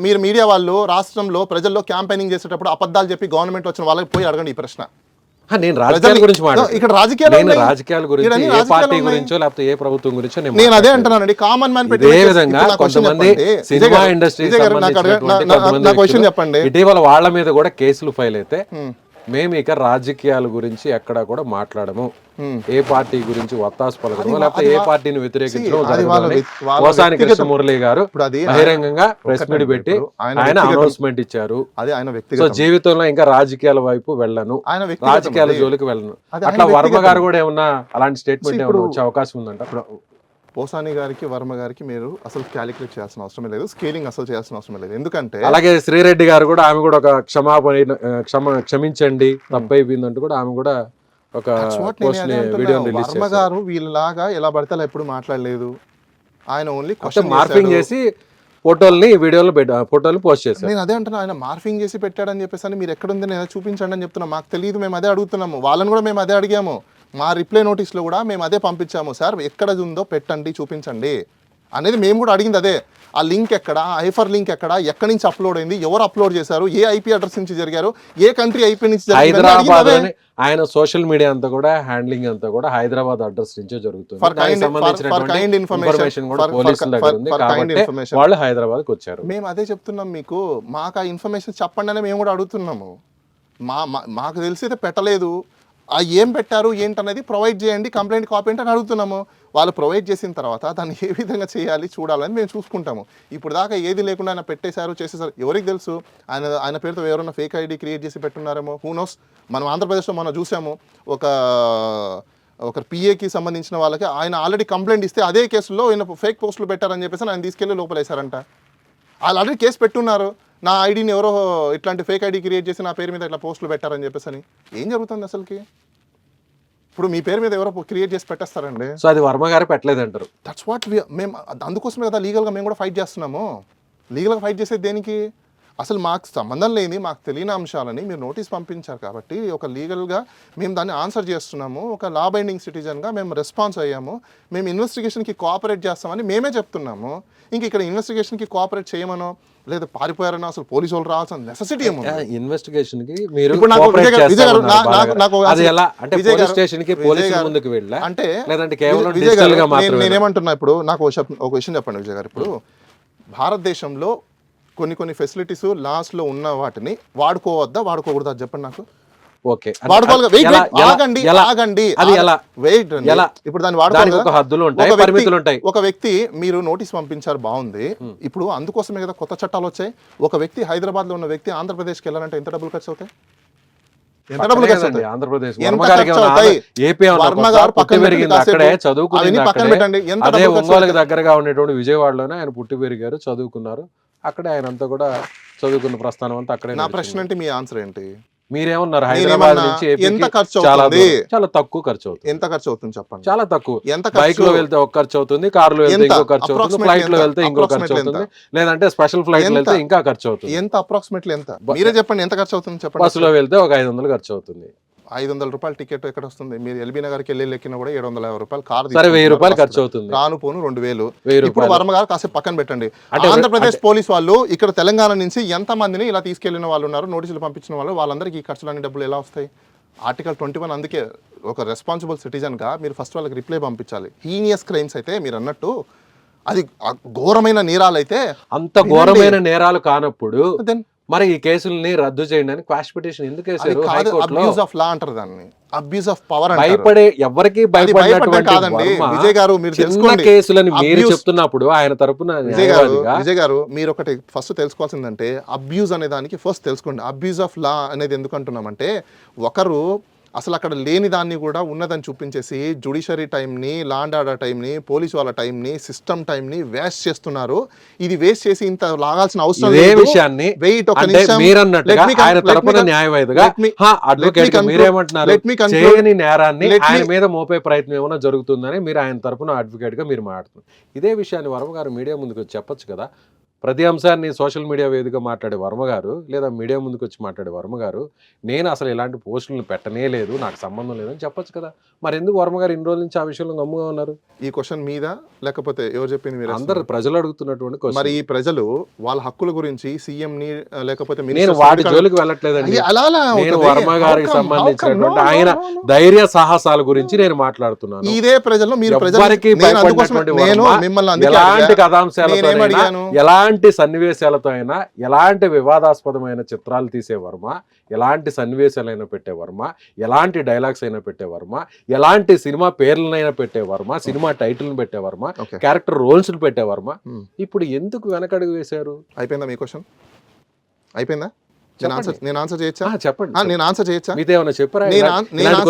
మీరు మీడియా వాళ్ళు రాష్ట్రంలో ప్రజల్లో క్యాంపెయినింగ్ చేసేటప్పుడు అబద్ధాలు చెప్పి గవర్నమెంట్ వచ్చిన వాళ్ళకి పోయి అడగండి ఈ ప్రశ్న. నేను రాజకీయాల గురించి ఇక్కడ రాజకీయాల గురించి ఏ పార్టీ గురించో లేకపోతే ఏ ప్రభుత్వం గురించో నేను అదే అంటున్నానండి. కామన్ మ్యాన్ ఇదే విధంగా కొంతమంది సినిమా ఇండస్ట్రీ చెప్పండి, ఇటీవల వాళ్ళ మీద కూడా కేసులు ఫైల్ అయితే మేము ఇక రాజకీయాల గురించి ఎక్కడా కూడా మాట్లాడము, ఏ పార్టీ గురించి వత్తాసు పలకడము లేకపోతే ఏ పార్టీని వ్యతిరేకించడం పోసాని కృష్ణమురళి గారు బహిరంగంగా ప్రెస్ మీట్ పెట్టి ఆయన అనౌన్స్మెంట్ ఇచ్చారు. సో జీవితంలో ఇంకా రాజకీయాల వైపు వెళ్ళను, రాజకీయాల జోలికి వెళ్ళను. అట్లా వర్మ గారు కూడా ఏమన్నా అలాంటి స్టేట్మెంట్ ఏమన్నా వచ్చే అవకాశం ఉందంట? పోసాని గారికి వర్మ గారికి మీరు అసలు క్యాలిక్యులేట్ చేయాల్సిన అవసరం లేదు, స్కేలింగ్ అసలు చేయాల్సిన అవసరం లేదు. ఎందుకంటే అలాగే శ్రీరెడ్డి గారు కూడా ఆమె కూడా ఒక క్షమించండి తప్పైపోయిందంటూ కూడా ఆమె కూడా ఒక వీడియో రిలీజ్ వర్మ గారు వీళ్ళలాగా ఎలా పడితే అలా ఎప్పుడు మాట్లాడలేదు. ఆయన ఓన్లీ మార్పింగ్ చేసి ఫోటోలు పోస్ట్ చేశారు. నేను అదే అంటున్నా, ఆయన మార్ఫింగ్ చేసి పెట్టాడని చెప్పేసి అని మీరు ఎక్కడ ఉంది నేను చూపించండి అని చెప్తున్నా. మాకు తెలియదు, మేము అదే అడుగుతున్నాము. వాళ్ళని కూడా మేము అదే అడిగాము. మా రిప్లై నోటీస్లో కూడా మేము అదే పంపించాము, సార్ ఎక్కడ ఉందో పెట్టండి చూపించండి అనేది మేము కూడా అడిగింది అదే. ఆ లింక్ ఎక్కడ, హైఫర్ లింక్ ఎక్కడ, ఎక్కడి నుంచి అప్లోడ్ అయింది, ఎవరు అప్లోడ్ చేశారు, ఏ ఐపీ అడ్రస్ నుంచి జరిగారు, ఏ కంట్రీ ఐపీ నుంచి జరిగారు. హైదరాబాద్ ఆయన సోషల్ మీడియా అంతా కూడా హ్యాండ్లింగ్ అంతా కూడా హైదరాబాద్ అడ్రస్ నుంచే జరుగుతుంది. ఇన్ఫర్మేషన్ కూడా పోలీసుల దగ్గర ఉంది కాబట్టి వాళ్ళు హైదరాబాద్ కి వచ్చారు. మేము అదే చెప్తున్నాం మీకు, మాకు ఆ ఇన్ఫర్మేషన్ చెప్పండి అని మేము కూడా అడుగుతున్నాము. మాకు తెలిసి అయితే పెట్టలేదు, ఏం పెట్టారు ఏంటనేది ప్రొవైడ్ చేయండి, కంప్లైంట్ కాపీ అని అడుగుతున్నాము. వాళ్ళు ప్రొవైడ్ చేసిన తర్వాత దాన్ని ఏ విధంగా చేయాలి చూడాలని మేము చూసుకుంటాము. ఇప్పుడు దాకా ఏది లేకుండా ఆయన పెట్టేశారు చేసేసారు, ఎవరికి తెలుసు? ఆయన పేరుతో ఎవరైనా ఫేక్ ఐడి క్రియేట్ చేసి పెట్టున్నారేమో, హూ నోస్. మనం ఆంధ్రప్రదేశ్లో మనం చూసాము, ఒక పిఏకి సంబంధించిన వాళ్ళకి ఆయన ఆల్రెడీ కంప్లైంట్ ఇస్తే అదే కేసులో ఆయన ఫేక్ పోస్టులు పెట్టారని చెప్పేసి ఆయన తీసుకెళ్ళి లోపలేశారంట. వాళ్ళు ఆల్రెడీ కేసు పెట్టున్నారు, నా ఐడిని ఎవరో ఇట్లాంటి ఫేక్ ఐడి క్రియేట్ చేసి నా పేరు మీద ఇట్లా పోస్టులు పెట్టారని చెప్పేసి అని. ఏం జరుగుతుంది అసలుకి? ఇప్పుడు మీ పేరు మీద ఎవరో క్రియేట్ చేసి పెట్టేస్తారండి. సో అది వర్మ గారు పెట్టలేదు అంటారు. దట్స్ వాట్ మేము అందుకోసమే కదా లీగల్గా మేము కూడా ఫైట్ చేస్తున్నాము. లీగల్గా ఫైట్ చేసేది దేనికి? అసలు మాకు సంబంధం లేని, మాకు తెలియని అంశాలని మీరు నోటీస్ పంపించారు కాబట్టి ఒక లీగల్గా మేము దాన్ని ఆన్సర్ చేస్తున్నాము. ఒక లా బైండింగ్ సిటిజన్గా మేము రెస్పాన్స్ అయ్యాము. మేము ఇన్వెస్టిగేషన్కి కోఆపరేట్ చేస్తామని మేమే చెప్తున్నాము. ఇంక ఇక్కడ ఇన్వెస్టిగేషన్కి కోఆపరేట్ చేయమనో లేదా పారిపోయారనో అసలు పోలీసు వాళ్ళు రావాల్సిన నెసెసిటీ ఏమో. ఇన్వెస్టిగేషన్ కి మీరు అంటే నేనేమంటున్నా, ఇప్పుడు నాకు ఒక విషయం చెప్పండి విజయ్ గారు. ఇప్పుడు భారతదేశంలో కొన్ని ఫెసిలిటీస్ లాస్ లో ఉన్న వాటిని వాడుకోవద్దా వాడుకోకూడదా చెప్పండి నాకు. ఓకే, ఇప్పుడు దాన్ని వాడుకోవాలి. ఒక వ్యక్తి మీరు నోటీస్ పంపించారు, బాగుంది. ఇప్పుడు అందుకోసమే కదా కొత్త చట్టాలు వచ్చాయి. ఒక వ్యక్తి హైదరాబాద్ లో ఉన్న వ్యక్తి ఆంధ్రప్రదేశ్కి వెళ్ళాలంటే ఎంత డబ్బులు ఖర్చు అవుతాయి? దగ్గరగా ఉండేటువంటి విజయవాడలోనే ఆయన పుట్టి పెరిగారు, చదువుకున్నారు. అక్కడే ఆయన అంతా కూడా చదువుకున్న ప్రస్థానం అంతా అక్కడే. నా ప్రశ్న అంటే మీ ఆన్సర్ ఏంటి? మీరేమన్నారు? హైదరాబాద్ నుంచి ఎంత ఖర్చు అవుతుంది? చాలా తక్కువ ఖర్చు అవుతుంది. ఎంత ఖర్చు అవుతుంది చెప్పండి? చాలా తక్కువ. బైక్ లో వెళ్తే ఒక ఖర్చు అవుతుంది, కార్ లో వెళ్తే ఇంకో ఖర్చు అవుతుంది, ఫ్లైట్ లో వెళ్తే ఇంకో ఖర్చు అవుతుంది, లేదంటే స్పెషల్ ఫ్లైట్ లో వెళ్తే ఇంకా ఖర్చు అవుతుంది. ఎంత అప్రాక్సిమేట్లీ ఎంత? మీరే చెప్పండి, ఎంత ఖర్చు అవుతుంది చెప్పండి. బస్సులో వెళ్తే ఒక 500 ఖర్చు అవుతుంది. 500 రూపాయలు టికెట్ ఎక్కడ వస్తుంది? మీరు ఎల్బీ నగర్కి వెళ్ళి ఎక్కినా కూడా 750 రూపాయలు కార్, 1000 రూపాయలు ఖర్చు అవుతుంది. రాను పోను 2000. ఇప్పుడు వర్మ గారు కాసేపు పక్కన పెట్టండి. ఆంధ్రప్రదేశ్ పోలీస్ వాళ్ళు ఇక్కడ తెలంగాణ నుంచి ఎంత మందిని ఇలా తీసుకెళ్లిన వాళ్ళు ఉన్నారు, నోటీసులు పంపించిన వాళ్ళు, వాళ్ళందరికీ ఈ ఖర్చులన్నీ డబ్బులు ఎలా వస్తాయి? ఆర్టికల్ 21 అందుకే ఒక రెస్పాన్సిబుల్ సిటిజన్ గా మీరు ఫస్ట్ వాళ్ళకి రిప్లై పంపించాలి. హీనియస్ క్రైమ్స్ అయితే మీరు అన్నట్టు అది ఘోరమైన నేరాలు అయితే, అంత ఘోరమైన నేరాలు కానప్పుడు మరి ఈ కేసుల్ని రద్దు చేయండి అని క్వాష్ పిటిషన్ ఎందుకు వేశారు? అబ్యూజ్ ఆఫ్ లా అంటారు దాన్ని, అబ్యూజ్ ఆఫ్ పవర్. భయపడే ఎవరికి భయపడినటువంటి విజయ్ గారు మీరు తెలుసుకోండి కేసులని మీరు చెప్తున్నప్పుడు ఆయన తరపున విజయ్ గారు మీరు ఒకటి ఫస్ట్ తెలుసుకోవాల్సిందంటే అబ్యూజ్ అనే దానికి ఫస్ట్ తెలుసుకోండి. అబ్యూజ్ ఆఫ్ లా అనేది ఎందుకు అంటున్నామంటే, ఒకరు అసలు అక్కడ లేని దాన్ని కూడా ఉన్నదని చూపించేసి జ్యుడిషియరీ టైంని, లా అండ్ ఆర్డర్ టైంని, పోలీసు వాళ్ళ టైంని, సిస్టమ్ టైంని వేస్ట్ చేస్తున్నారు. ఇది వేస్ట్ చేసి ఇంత లాగాల్సిన అవసరం లేదు. చేయని నేరాన్ని ఆయన మీద మోపే ప్రయత్నం ఏమైనా జరుగుతుందని మీరు ఆయన తరపున అడ్వకేట్ గా మీరు మాట్లాడుతున్నారు. ఇదే విషయాన్ని వర్మ గారు మీడియా ముందుకు చెప్పొచ్చు కదా. ప్రతి అంశాన్ని సోషల్ మీడియా వేదిక మాట్లాడే వర్మ గారు, లేదా మీడియా ముందుకు వచ్చి మాట్లాడే వర్మ గారు, నేను అసలు ఇలాంటి పోస్టులను పెట్టనే లేదు, నాకు సంబంధం లేదని చెప్పొచ్చు కదా. మరి ఎందుకు వర్మ గారు ఇన్ని రోజుల నుంచి ఆ విషయంలో గమ్ముగా ఉన్నారు? ఈ క్వశ్చన్ మీద లేకపోతే ఎవరు చెప్పింది? మీరు అందరు ప్రజలు అడుగుతున్నటువంటి క్వశ్చన్. మరి ఈ ప్రజలు వాళ్ళ హక్కుల గురించి సీఎం ని లేకపోతే నేను వాటి జోలికి వెళ్ళట్లేదండి. నేను వర్మ గారికి సంబంధించినటువంటి ఆయన ధైర్య సాహసాల గురించి నేను మాట్లాడుతున్నాను. ఇదే ప్రజల్లో మీరు ఎవరికి ఎలాంటి కథాంశాలతో, ఎలాంటి సన్నివేశాలతో అయినా, ఎలాంటి వివాదాస్పదమైన చిత్రాలు తీసే వర్మ, ఎలాంటి సన్నివేశాలైనా పెట్టే వర్మ, ఎలాంటి డైలాగ్స్ అయినా పెట్టే వర్మ, ఎలాంటి సినిమా పేర్లనైనా పెట్టే వర్మ, సినిమా టైటిల్ని పెట్టే వర్మ, క్యారెక్టర్ రోల్స్ పెట్టే వర్మ, ఇప్పుడు ఎందుకు వెనకడుగు వేశారు? అయిపోయిందా మీ క్వశ్చన్? అయిపోయిందా? నేను ఆన్సర్ చేయొచ్చా? చెప్పండి. నేను ఆన్సర్ చేయొచ్చా? మీరేమన్నా చెప్పారా?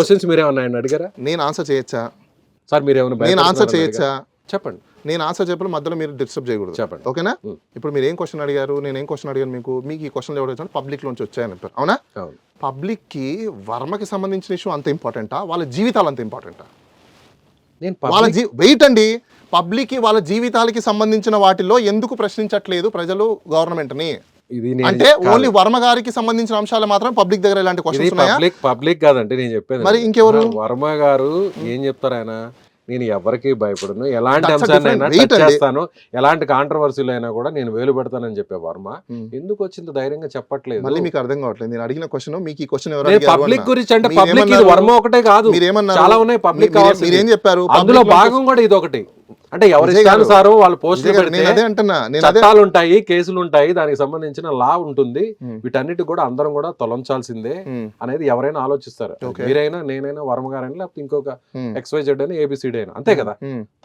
క్వశ్చన్స్ మీరేమన్నా ఆయన అడిగారా? నేను ఆన్సర్ చేయొచ్చా సార్? మీరేమన్నా నేను ఆన్సర్ చేయొచ్చా? చెప్పండి. నేను ఆన్సర్ చెప్పడం మధ్యలో మీరు డిస్టర్బ్ చేయకూడదు. చెప్పండి. ఓకేనా? ఇప్పుడు మీరు ఏం క్వశ్చన్ అడిగారు, నేను ఏం క్వశ్చన్ అడిగాను మీకు ఈ క్వశ్చన్ ఎవరు వచ్చాను పబ్లిక్ లోంచి వచ్చాయని చెప్పారు, అవునా? పబ్లిక్ కి వర్మకి సంబంధించిన ఇష్యూ అంత ఇంపార్టెంటా, వాళ్ళ జీవితాలు అంత ఇంపార్టెంటా? వాళ్ళ వెయిట్ అండి, పబ్లిక్ వాళ్ళ జీవితాలకి సంబంధించిన వాటిలో ఎందుకు ప్రశ్నించట్లేదు ప్రజలు గవర్నమెంట్ ని? అంటే ఓన్లీ వర్మ గారికి సంబంధించిన అంశాలు మాత్రం పబ్లిక్ దగ్గర ఇలాంటి క్వశ్చన్స్ ఉన్నాయా? పబ్లిక్ కాదంటే నేను చెప్పేది. మరి ఇంకెవరు? వర్మ గారు ఏం చెప్తారు? ఆయన నేను ఎవరికి భయపడను, ఎలాంటి That's a అంశాన్ని different అయినా weight టచ్ అండి. చేస్తాను, ఎలాంటి కాంట్రవర్సీలు అయినా కూడా నేను వేలు పెడతానని చెప్పే వర్మ ఎందుకు వచ్చింది ధైర్యంగా చెప్పట్లేదు? మళ్ళీ మీకు అర్థం కావట్లేదు నేను అడిగిన క్వశ్చన్, మీకు ఈ క్వశ్చన్ ఎవరు నేను అడిగారు పబ్లిక్ అన్నా. గురించి అంటే పబ్లిక్ ఇది మీరేమన్నారు? వర్మ ఒకటే కాదు, మీరేమన్నారు? చాలా ఉన్నాయి పబ్లిక్ మీరేం చెప్పారు? అందులో Public లో భాగం కూడా ఇది ఒకటి. అంటే ఎవరి విజయ్ గారు, ఇష్టానుసారం వాళ్ళు పోస్టులు విజయ్ గారు, నేను పెడితే అదే అంటున్నా, నేను అదే చట్టాలు ఉంటాయి, కేసులు ఉంటాయి, దానికి సంబంధించిన లా ఉంటుంది, వీటన్నిటి కూడా అందరం కూడా తొలగించాల్సిందే అనేది ఎవరైనా ఆలోచిస్తారు. మీరైనా, నేనైనా, వర్మ గారైనా, లేకపోతే ఇంకొక XYZ అయినా, ABCD అయినా అంతే కదా.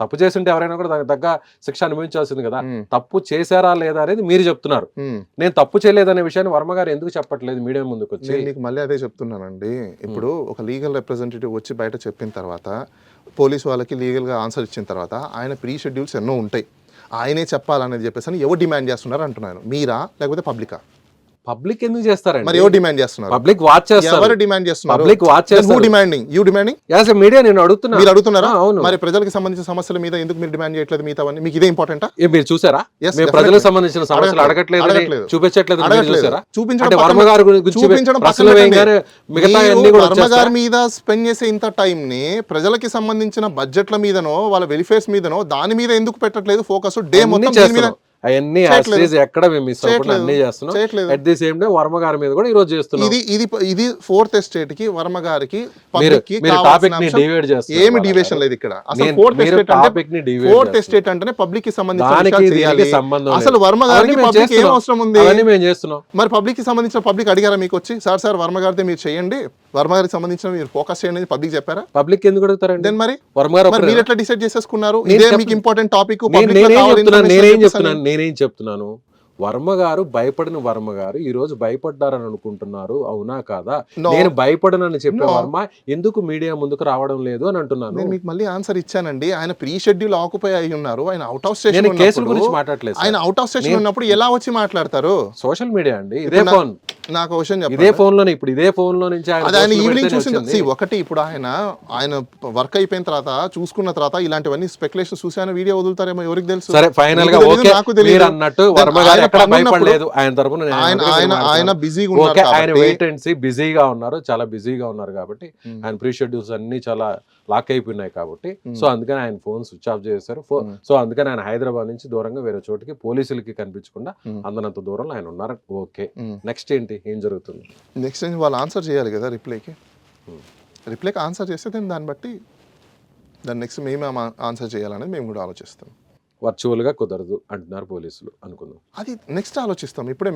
తప్పు చేస్తుంటే ఎవరైనా కూడా దానికి తగ్గ శిక్ష అనుభవించాల్సింది కదా. తప్పు చేశారా లేదా అనేది మీరు చెప్తున్నారు, నేను తప్పు చేయలేదనే విషయాన్ని వర్మ గారు ఎందుకు చెప్పట్లేదు మీడియా ముందుకు వచ్చి? నేను మీకు మళ్ళీ అదే చెప్తున్నానండి. ఇప్పుడు ఒక లీగల్ రిప్రజెంటేటివ్ వచ్చి బయట చెప్పిన తర్వాత, పోలీస్ వాళ్ళకి లీగల్గా ఆన్సర్ ఇచ్చిన తర్వాత, ఆయన ప్రీ షెడ్యూల్స్ ఎన్నో ఉంటాయి, ఆయనే చెప్పాలనేది చెప్పేసి అని ఎవరు డిమాండ్ చేస్తున్నారు అంటున్నాను, మీరా లేకపోతే పబ్లికా? పబ్లిక్ ఎందుకు చేస్తారండి? మరి ఎవరు డిమాండ్ చేస్తున్నారు? పబ్లిక్ వాచ్ చేస్తారు. ఎవరు డిమాండ్ చేస్తున్నారు? పబ్లిక్ వాచ్ చేస్తారు. Demanding you demanding as a media నేను అడుగుతున్నా. మీరు అడుగుతున్నారా? అవును. మరి ప్రజలకు సంబంధించిన సమస్యల మీద ఎందుకు మీరు డిమాండ్ చేయట్లేదు? మిగతావన్నీ మీకు ఇదే ఇంపార్టెంటా? మీరు చూసారా? Yes, మేము ప్రజలకు సంబంధించిన సమస్యలు అడగట్లేదు, చూపించట్లేదు, చూసారా? చూపించడం వర్మ గారి గురించి ప్రశ్నలు వేయగానే మిగతా అన్ని కూడా వర్మ గారి మీద స్పెండ్ చేసే ఇంత టైం ని ప్రజలకి సంబంధించిన బడ్జెట్ల మీదనో వాళ్ళ వెల్ఫేర్స్ మీదనో దాని మీద ఎందుకు పెట్టట్లేదు ఫోకస్? డే మొత్తం దీని మీద అవన్నీ ఎక్కడ మేము మిస్ అవ్వకుండా అన్ని చేస్తున్నాం. At the same time Varma గారి మీద కూడా ఈ రోజు చేస్తున్నాం. ఇది ఫోర్త్ ఎస్టేట్ కి, వర్మ గారికి, టాపిక్ ని డివైడ్ చేస్తున్నారు. ఏమి డివియేషన్ లేదు ఇక్కడ. అసలు ఫోర్త్ ఎస్టేట్ అంటేనే పబ్లిక్ కి సంబంధించిన సంబంధం. అసలు వర్మ గారికి పబ్లిక్ ఏం అవసరం ఉంది? మేము చేస్తున్నాం. మరి పబ్లిక్ కి సంబంధించిన పబ్లిక్ అడిగారా మీకు వచ్చి, సార్ వర్మ గారితో మీరు చేయండి, వర్మ గారికి సంబంధించిన మీరు ఫోకస్ చేయండి పబ్లిక్ చెప్పారా? పబ్లిక్ ఎందుకు అడుగుతారండి? మరి వర్మ గారు మీరు ఎట్లా డిసైడ్ చేసేసుకున్నారు? ఇదే మీకు ఇంపార్టెంట్ టాపిక్. నేనేం చెప్తున్నాను, వర్మ గారు భయపడిన వర్మ గారు ఈ రోజు భయపడ్డారని అనుకుంటున్నారు, అవునా కాదా? నేను భయపడనని చెప్పే వర్మ ఎందుకు మీడియా ముందుకు రావడం లేదు అని అంటున్నాను. నేను మీకు మళ్ళీ ఆన్సర్ ఇచ్చానండి. ఆయన ప్రీ షెడ్యూల్ ఆక్యుపై అయి ఉన్నారు, ఆయన అవుట్ ఆఫ్ స్టేషన్. కేసుల గురించి మాట్లాడలేదు. ఆయన అవుట్ ఆఫ్ స్టేషన్ ఉన్నప్పుడు ఎలా వచ్చి మాట్లాడతారు? సోషల్ మీడియా అండి, ఇదే ఫోన్, నాకు క్వశ్చన్ చెప్పండి. ఇదే ఫోన్ లోనే, ఇప్పుడు ఇదే ఫోన్ లో నుంచి ఆయన ఈవినింగ్ చూసింది ఒకటి. ఇప్పుడు ఆయన వర్క్ అయిపోయిన తర్వాత చూసుకున్న తర్వాత ఇలాంటివన్నీ స్పెక్యులేషన్ చూసి ఆయన వీడియో వదులుతారేమో, ఎవరికి తెలుసు? సరే, ఫైనల్ గా ఓకే, మీరు అన్నట్టు వర్మ గారు ఎక్కడ భయపడలేదు. ఆయన తరపున ఆయన బిజీగా ఉన్నారు, ఆయన వెయిట్ అండ్ సీ బిజీగా ఉన్నారు, చాలా బిజీగా ఉన్నారు కాబట్టి ఆయన ప్రీ షెడ్యూల్స్ అన్ని చాలా లాక్ అయిపోయినాయి కాబట్టి, సో అందుకని ఆయన ఫోన్ స్విచ్ ఆఫ్ చేశారు. సో అందుకని ఆయన హైదరాబాద్ నుంచి దూరంగా వేరే చోటికి పోలీసులకి కనిపించకుండా అందనంత దూరంలో ఆయన ఉన్నారు. ఓకే, నెక్స్ట్ ఏంటి, ఏం జరుగుతుంది? నెక్స్ట్ వాళ్ళు ఆన్సర్ చేయాలి కదా రిప్లైకి ఆన్సర్ చేస్తే దాన్ని బట్టి దాన్ని నెక్స్ట్ మేము ఆన్సర్ చేయాలనేది మేము కూడా ఆలోచిస్తాం. వర్చువల్ గా కుదరదు అంటున్నారు పోలీసులు, అనుకుందాం, అది నెక్స్ట్ ఆలోచిస్తాం. ఇప్పుడే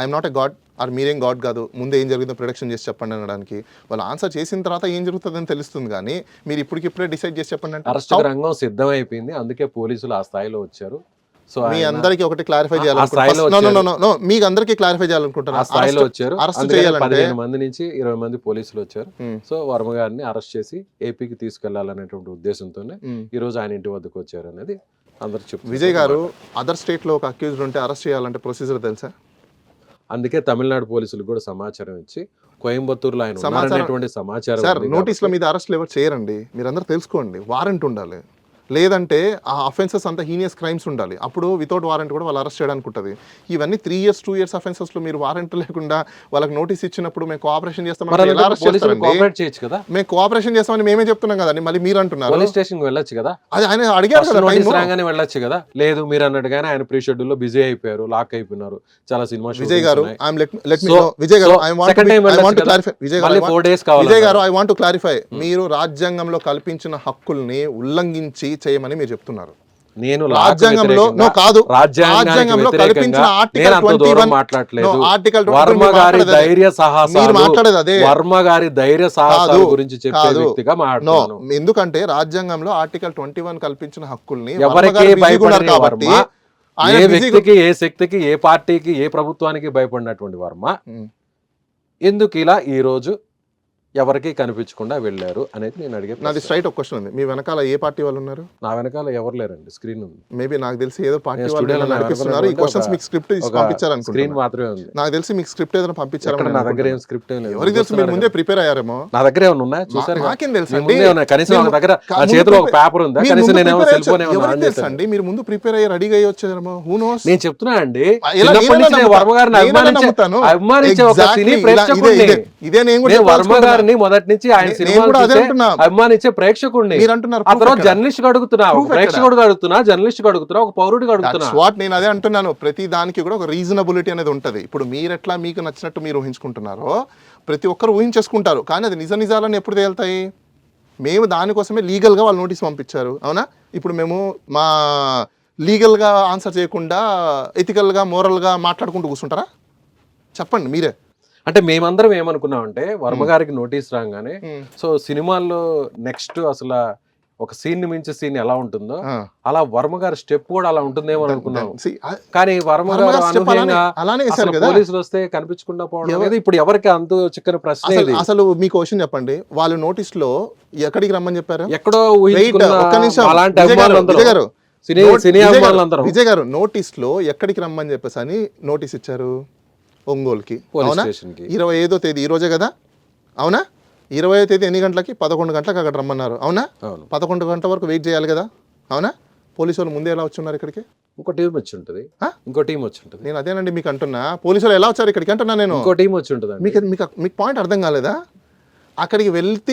I'm not a god, or మీరేం గాడ్ కాదు, ముందే ఏం జరిగిందో ప్రొడక్షన్ చేసి చెప్పండి అనడానికి. వాళ్ళు ఆన్సర్ చేసిన తర్వాత ఏం జరుగుతుందని తెలుస్తుంది, కానీ మీరు ఇప్పటికిప్పుడే డిసైడ్ చేసి చెప్పండి అంటే అరెస్ట్ రంగం సిద్ధమైపోయింది. అందుకే పోలీసులు ఆ స్థాయిలో వచ్చారు. సో మీ అందరికి ఒకటి క్లారిఫై చేయాలనుకుంటున్నాను, మీకు అందరికీ క్లారిఫై చేయాలనుకుంటున్నాను. ఆ స్థాయిలో వచ్చారు, అరెస్ట్ చేయాలంటే 15 మంది నుంచి 20 మంది పోలీసులు వచ్చారు. సో వర్మ గారిని అరెస్ట్ చేసి ఏపీకి తీసుకెళ్లాలనేటువంటి ఉద్దేశంతోనే ఈ రోజు ఆయన ఇంటి వద్దకు వచ్చారు అనేది అందరు చెప్తారు. విజయ్ గారు, అదర్ స్టేట్ లో ఒక అక్యూజ్డ్ ఉంటే అరెస్ట్ చేయాలంటే ప్రొసీజర్ తెలుసా? అందుకే తమిళనాడు పోలీసులకు కూడా సమాచారం ఇచ్చి కోయంబత్తూరులో ఆయన ఉన్నారనేటువంటి సమాచారం. సార్, నోటీసుల మీద అరెస్ట్లు ఎవరు చేయరండి, మీరు అందరూ తెలుసుకోండి. వారెంట్ ఉండాలి, లేదంటే ఆ అఫెన్సెస్ అంతా హీనియస్ క్రైమ్స్ ఉండాలి. అప్పుడు వితౌట్ వారెంట్ కూడా వాళ్ళు అరెస్ట్ చేయడానికి ఉంటుంది. ఇవన్నీ 3 years 2 years అఫెన్సెస్ లో మీరు వారెంట్ లేకుండా వాళ్ళకి నోటీస్ ఇచ్చినప్పుడు మేము కోఆపరేషన్ చేస్తామని చేయొచ్చు కదా. మేము కోఆపరేషన్ చేస్తామని మేమే చెప్తున్నాం కదండి, మళ్ళీ మీరు అంటున్నారు పోలీస్ స్టేషన్ వెళ్ళొచ్చు కదా. అది ఆయన అడిగారు కదా, రాగానే వెళ్ళొచ్చు కదా. లేదు, మీరు అన్నట్టుగానే ఆయన ప్రీ షెడ్యూల్ లో బిజీ అయిపోయారు, లాక్ అయిపోయినారు, చాలా సినిమా. విజయ్ గారు, ఐ వాంట్ టు క్లారిఫై, మీరు రాజ్యాంగంలో కల్పించిన హక్కుల్ని ఉల్లంఘించి చేయమని మీరు చెప్తున్నారు. నేను రాజ్యాంగంలో రాజ్యాంగంలో కల్పించిన ఆర్టికల్ 21 మాట్లాడలేదు. ఆర్టికల్ వర్మ గారి ధైర్య మీరు మాట్లాడేది అదే. వర్మ గారి ధైర్య సాహసాల గురించి చెప్పే వ్యక్తిగా మాట్లాడుతున్నాను. ఎందుకంటే రాజ్యాంగంలో ఆర్టికల్ 21 కల్పించిన హక్కుల్ని ఎవరికి భయపడని వర్మ, ఏ వ్యక్తికి, ఏ శక్తికి, ఏ పార్టీకి, ఏ ప్రభుత్వానికి భయపడినటువంటి వర్మ ఎందుకు ఇలా ఈ రోజు ఎవరికి కనిపించకుండా వెళ్ళారు అనేది నేను అడిగే. నాది స్ట్రైట్ ఒక క్వశ్చన్ ఉంది, మీ వెనకాల ఏ పార్టీ వాళ్ళు ఉన్నారు? నా వెనకాల ఎవరు లేరండి, స్క్రీన్ ఉంది. మేబీ నాకు తెలిసి ఏదో పార్టీ వాళ్ళు నడిపిస్తున్నారు. ఈ క్వశ్చన్స్ మీకు స్క్రిప్ట్ పంపించారు, స్క్రీన్ మాత్రమే ఉంది. నాకు తెలిసి మీకు స్క్రిప్ట్ ఏదైనా పంపించారు. నా దగ్గర ఏం స్క్రిప్ట్ లేదు. ఎవరికి తెలుసు, మీరు ముందే ప్రిపేర్ అయ్యారేమో. నా దగ్గర ఏమైనా ఉన్నాయా చూసారు? నాకేం తెలుసు, కనీసం నా దగ్గర నా చేతిలో ఒక పేపర్ ఉందా? కనీసం నేను సెల్ ఫోన్ తెలుసండి, మీరు ముందు ప్రిపేర్ అయ్యి రెడీగా అయ్యి వచ్చారేమో. Who knows? నేను చెప్తున్నా అండి, వర్మ గారిని అభిమానించే ఒక సినీ ప్రేక్షకుడిని. ఇదే నేను కూడా గారిని మొదటి నుంచి ఆయన నేను సినిమా కూడా అదే అంటున్నా. అభిమానించే ప్రేక్షకుడిని మీరు అంటున్నారు ఆ proof తర్వాత ఎక్కడ? జర్నలిస్ట్ అడుగుతున్నా, ఒక Proof ఎక్కడ? ప్రేక్షకుడిగా అడుగుతున్నా, జర్నలిస్ట్ అడుగుతున్నా, ఒక పౌరుడిగా అడుగుతున్నా. That's what నేను అదే అంటున్నాను. ప్రతి దానికి కూడా ఒక రీజనబిలిటీ అనేది ఉంటుంది. ఇప్పుడు మీరు ఎట్లా మీకు నచ్చినట్టు మీరు ఊహించుకుంటున్నారో ప్రతి ఒక్కరు ఊహించేసుకుంటారు, కానీ అది నిజాలను ఎప్పుడు తేలుతాయి? మేము దానికోసమే లీగల్గా వాళ్ళు నోటీస్ పంపించారు, అవునా? ఇప్పుడు మేము మా లీగల్గా ఆన్సర్ చేయకుండా ఎథికల్గా మోరల్గా మాట్లాడుకుంటూ కూర్చుంటారా? చెప్పండి మీరే. అంటే మేమందరం ఏమనుకున్నామంటే వర్మ గారికి నోటీస్ రాగానే సో సినిమాల్లో నెక్స్ట్ అసలు ఒక సీన్ ని మించి సీన్ ఎలా ఉంటుందో అలా వర్మ గారి స్టెప్ కూడా అలా ఉంటుందేమో అనుకున్నాం. కానీ వర్మ గారు అనూహ్యంగా అలానే అసలు పోలీసులు వస్తే కనిపించకుండా పోవడం అనేది ఇప్పుడు ఎవరికి అంత చిక్కని ప్రశ్న ఇది. అసలు మీకు క్వశ్చన్ చెప్పండి, వాళ్ళు నోటీస్ లో ఎక్కడికి రమ్మని చెప్పారు? ఎక్కడో ఒక్క నిమిషం అలాంటి విజయ్ గారు, సినీ అభిమానులందరూ విజయ్ గారు నోటీస్ లో ఎక్కడికి రమ్మని చెప్పేసి అని నోటీస్ ఇచ్చారు? ఒంగోలుకి. అవునా? 25వ తేదీ ఈ రోజే కదా, అవునా? 20వ తేదీ ఎన్ని గంటలకి? 11 గంటలకు అక్కడ రమ్మన్నారు, అవునా? 11 గంటల వరకు వెయిట్ చేయాలి కదా, అవునా? పోలీసు వాళ్ళు ముందే ఎలా వచ్చున్నారు ఇక్కడికి? ఇంకో టీం వచ్చి ఉంటుంది, ఇంకో టీం వచ్చి ఉంటుంది. నేను అదేనండి మీకు అంటున్నా, పోలీసు వాళ్ళు ఎలా వచ్చారు ఇక్కడికి అంటున్నా నేను. ఇంకో టీం వచ్చి ఉంటుంది. మీకు పాయింట్ అర్థం కాలేదా? అక్కడికి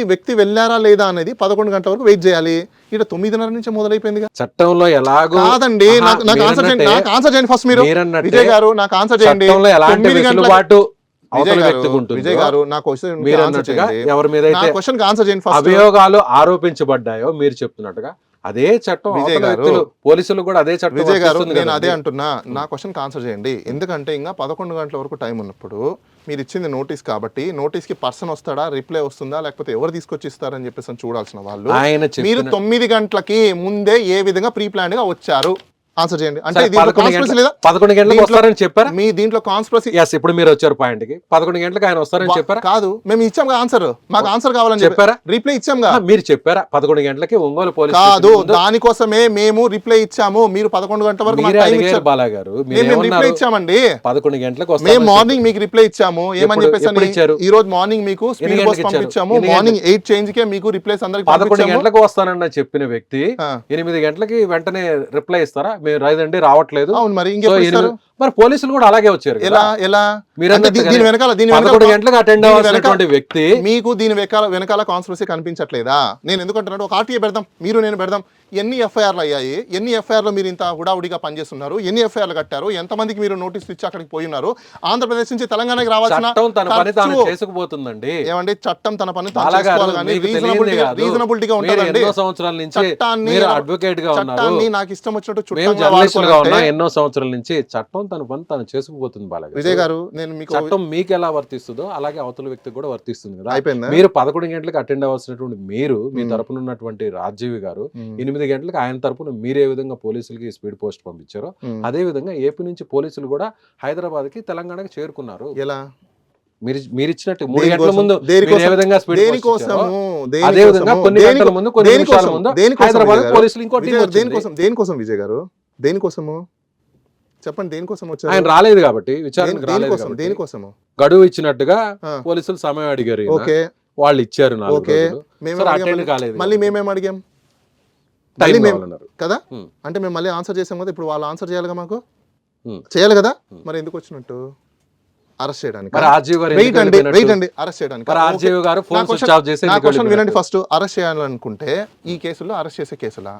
వ్యక్తి వెళ్ళారా లేదా అనేది 11 గంటల వరకు వెయిట్ చేయాలి. ఇక్కడ 9:30 నుంచి మొదలైపోయింది. చట్టంలో ఎలాగో కాదండి, నాకు ఆన్సర్ చేయండి ఫస్ట్ మీరు. విజయ్ గారు నాకు ఆన్సర్ చేయండి. విజయ్ గారు నా క్వశ్చన్ ఎవరి మీద ఆన్సర్ చేయండి. అభియోగాలు ఆరోపించబడ్డాయో మీరు చెప్తున్నట్టుగా అదే చట్టం పోలీసులు కూడా అదే చట్టం. విజయ్ గారు నేను అదే అంటున్నా, నా క్వశ్చన్ ఆన్సర్ చేయండి. ఎందుకంటే ఇంకా 11 గంటల వరకు టైం ఉన్నప్పుడు మీరు ఇచ్చింది నోటీస్ కాబట్టి నోటీస్ కి పర్సన్ వస్తాడా, రిప్లై వస్తుందా, లేకపోతే ఎవరు తీసుకొచ్చి ఇస్తారని చెప్పేసి చూడాల్సిన వాళ్ళు మీరు 9 గంటలకి ముందే ఏ విధంగా ప్రీ ప్లాన్ గా వచ్చారు? ఆన్సర్ చేయండి. అంటే 11 గంటలకు వస్తారని చెప్పారా? మీ దీంట్లో కాన్స్పిరసీ. ఇప్పుడు మీరు వచ్చారు పాయింట్ కి 11 గంటలకు ఆయన వస్తారని చెప్పారా? కాదు, మేము ఇచ్చాం ఆన్సర్, మాకు ఆన్సర్ కావాలని చెప్పారా? రిప్లై ఇచ్చాం. మీరు చెప్పారా 11 గంటలకి ఒంగోలు పోలీస్? కాదు, దానికోసమే మేము రిప్లై ఇచ్చాము. మీరు 11 గంటల వరకు బాలా గారు రిప్లై ఇచ్చామండి. 11 గంటలకు మేము మార్నింగ్ మీకు రిప్లై ఇచ్చాము. ఏమని చెప్పేసి ఈ రోజు మార్నింగ్ మీకు స్పీడ్ పోస్ట్ పంపించాము. మార్నింగ్ 8 చేంజ్ కే మీకు రిప్లైస్ అందరికి 11 గంటలకు వస్తానన్న చెప్పిన వ్యక్తి 8 గంటలకి వెంటనే రిప్లై ఇస్తారా? మీరు రాదండి రావట్లేదు. అవును, మరి ఇంకెప్పుడు? మరి పోలీసులు కూడా అలాగే వచ్చారు. ఎలా దీని వెనకాల 11 గంటలకు అటెండ్ అవ్వాల్సినటువంటి వ్యక్తి మీకు దీని వెనకాల కాన్స్పిరసీ కనిపించట్లేదా? నేను ఎందుకంటున్నాడు, ఒక ఆర్టీఏ పెడదాం, మీరు నేను పెడదాం. ఎన్ని ఎఫ్ఐఆర్లు అయ్యాయి? ఎన్ని ఎఫ్ఐఆర్లు మీరు ఇంత హుడావుడిగా పనిచేస్తున్నారు? ఎన్ని ఎఫ్ఐఆర్లు కట్టారు? ఎంతమందికి మీరు నోటీసులు ఇచ్చి అక్కడికి పోయి ఉన్నారు? ఆంధ్రప్రదేశ్ నుంచి తెలంగాణకి రావాల్సిన తన పని తాను చేసుకుపోతుందండి. ఏమండి, చట్టం తన పని తాను చేసుకోవాలి కానీ రీజనబిలిటీగా ఉంటుందండి. ఎన్నో సంవత్సరాల నుంచి మీరు అడ్వకేట్ గా ఉన్నారు, నాకు ఇష్టం వచ్చినట్టు ఎన్నో సంవత్సరాల నుంచి చట్టం తన పని తాను చేసుకుపోతుంది. బాలగారు, విజయ్ గారు, నేను మీకు చట్టం మీకు ఎలా వర్తిస్తుందో అలాగే అవతల వ్యక్తికి కూడా వర్తిస్తుంది కదా. అయిపోయిందా? మీరు 11 గంటలకు అటెండ్ అవ్వాల్సినటువంటి మీరు, మీ తరపున ఉన్నటువంటి రాజీవి గారు 8 గంటలకు ఆయన తరపున మీరు ఏ విధంగా పోలీసులకి స్పీడ్ పోస్ట్ పంపించారో అదే విధంగా ఏపీ నుంచి పోలీసులు కూడా హైదరాబాద్ కి తెలంగాణకి చేరుకున్నారు. ఎలా? మీరు ఇచ్చినట్టు 3 గంటల ముందు ఏ విధంగా స్పీడ్ పోస్ట్ అదే విధంగా కొన్ని గంటల ముందు కొన్ని నిమిషాల ముందు హైదరాబాద్ పోలీసులు ఇంకో టీం వచ్చింది. దేనికోసం విజయ్ గారు? దేనికోసము చెప్పండి, దేనికోసం వచ్చారు? ఆయన రాలేదు కాబట్టి విచారణకు రాలేదు. దేనికోసము? గడువు ఇచ్చినట్టుగా పోలీసులు సమయం అడిగారు. ఓకే, వాళ్ళు ఇచ్చారు. మళ్ళీ మేమేం అడిగాం కదా? అంటే మేము మళ్ళీ ఆన్సర్ చేసాం కదా, ఇప్పుడు వాళ్ళు ఆన్సర్ చేయాలిగా, మాకు చేయాలి కదా. మరి ఎందుకు వచ్చినట్టు? అరెస్ట్ చేయడానికి. అరెస్ట్ చేయడానికి వినండి ఫస్ట్. అరెస్ట్ చేయాలనుకుంటే ఈ కేసులో అరెస్ట్ చేసే కేసులా?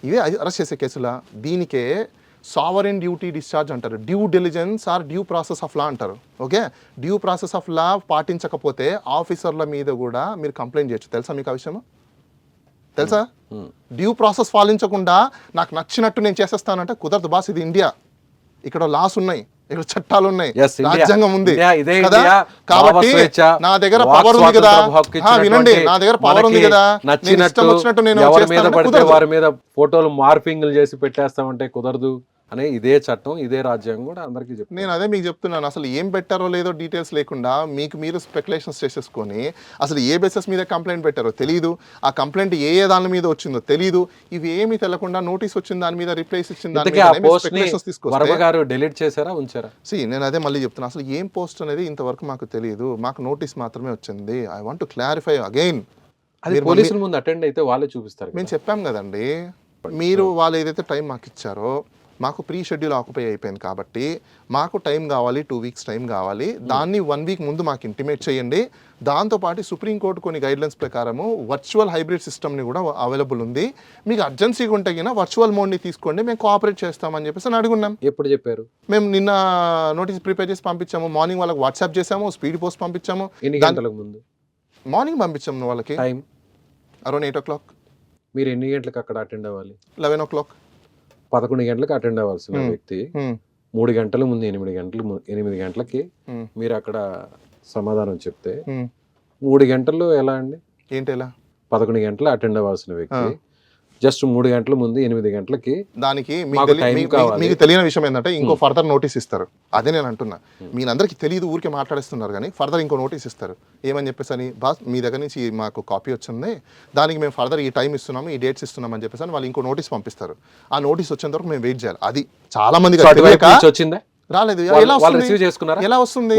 ఇవే అరెస్ట్ చేసే కేసులా? దీనికే సావరెన్ డ్యూటీ డిశ్చార్జ్ అంటారు, due diligence or due process of law అంటారు. Okay, due process of law పాటించకపోతే ఆఫీసర్ల మీద కూడా మీరు కంప్లైంట్ చేయొచ్చు. తెలుసా మీకు ఆ విషయం? తెలుసా? డ్యూ ప్రాసెస్ పాలించకుండా నాకు నచ్చినట్టు నేను చేసేస్తానంటే కుదరదు బాస్. ఇది ఇండియా, ఇక్కడ లాస్ ఉన్నాయి, ఇక్కడ చట్టాలు ఉన్నాయి, రాజ్యాంగం ఉంది కదా. కాబట్టి నా దగ్గర పవర్ ఉంది కదా, వినండి, నా దగ్గర పవర్ ఉంది కదా, నచ్చినట్టు నేను వారి మీద ఫోటోలు మార్పింగ్లు చేసి పెట్టేస్తామంటే కుదరదు అనే ఇదే చట్టం, ఇదే రాజ్యాంగం కూడా అందరికీ చెప్తాను. నేను అదే మీకు చెప్తున్నాను. అసలు ఏం పెట్టారో లేదో డీటెయిల్స్ లేకుండా మీకు మీరు స్పెక్యులేషన్స్ చేసేసుకొని అసలు ఏ బేసిస్ మీద కంప్లైంట్ పెట్టారో తెలియదు, ఆ కంప్లైంట్ ఏ దాని మీద వచ్చిందో తెలియదు, ఇవి ఏమీ తెలకుండా నోటీస్ వచ్చిన దాని మీద రిప్లైస్ ఇచ్చిన దాని మీద డిలీట్ చేశారా, ఉంచారా? నేను అదే మళ్ళీ చెప్తున్నా, అసలు ఏం పోస్ట్ అనేది ఇంతవరకు మాకు తెలియదు, మాకు నోటీస్ మాత్రమే వచ్చింది. I want to clarify again. అది పోలీసుల ముందు అటెండ్ అయితే వాళ్ళే చూపిస్తారు. మేము చెప్పాం కదండి, మీరు వాళ్ళు ఏదైతే టైం మాకు ఇచ్చారో మాకు ప్రీ షెడ్యూల్ ఆక్యుపై అయిపోయింది కాబట్టి మాకు టైం కావాలి, 2 వీక్స్ టైం కావాలి, దాన్ని 1 వీక్ ముందు మాకు ఇంటిమేట్ చేయండి. దాంతోపాటు సుప్రీంకోర్టు కొన్ని గైడ్లైన్స్ ప్రకారము వర్చువల్ హైబ్రిడ్ సిస్టమ్ని కూడా అవైలబుల్ ఉంది, మీకు అర్జెన్సీగా ఉంటే కినా వర్చువల్ మోడ్ని తీసుకోండి, మేము కోఆపరేట్ చేస్తామని చెప్పేసి అని అడుగున్నాం. ఎప్పుడు చెప్పారు? మేము నిన్న నోటీస్ ప్రిపేర్ చేసి పంపించాము, మార్నింగ్ వాళ్ళకి వాట్సాప్ చేసాము, స్పీడ్ పోస్ట్ పంపించాము. ఎన్ని గంటలకు ముందు? మార్నింగ్ పంపించాము వాళ్ళకి, టైం అరౌండ్ 8 o'clock. మీరు ఎన్ని గంటలకు అక్కడ అటెండ్ అవ్వాలి? 11 o'clock. 11 గంటలకు అటెండ్ అవ్వాల్సిన వ్యక్తి 3 గంటల ముందు 8 గంటలకి మీరు అక్కడ సమాధానం చెప్తే 3 గంటల్లో ఎలా అండి? ఏంటి ఎలా? 11 గంటలు అటెండ్ అవ్వాల్సిన వ్యక్తి జస్ట్ 3 గంటల ముందు 8 గంటలకి దానికి మీకు తెలియని విషయం ఏంటంటే ఇంకో ఫర్దర్ నోటీస్ ఇస్తారు. అదే నేను అంటున్నా, మీరందరికీ తెలియదు, ఊరికే మాట్లాడేస్తున్నారు కానీ ఫర్దర్ ఇంకో నోటీస్ ఇస్తారు. ఏమని చెప్పేసి అని, బాస్ మీ దగ్గర నుంచి మాకు కాపీ వచ్చింది, దానికి మేము ఫర్దర్ ఈ టైం ఇస్తున్నాము, ఈ డేట్స్ ఇస్తున్నాం అని చెప్పేసి వాళ్ళు ఇంకో నోటీస్ పంపిస్తారు. ఆ నోటీస్ వచ్చేంత వరకు మేము వెయిట్ చేయాలి. అది చాలా మంది వచ్చిందా? రాలేదు. ఎలా వస్తుంది?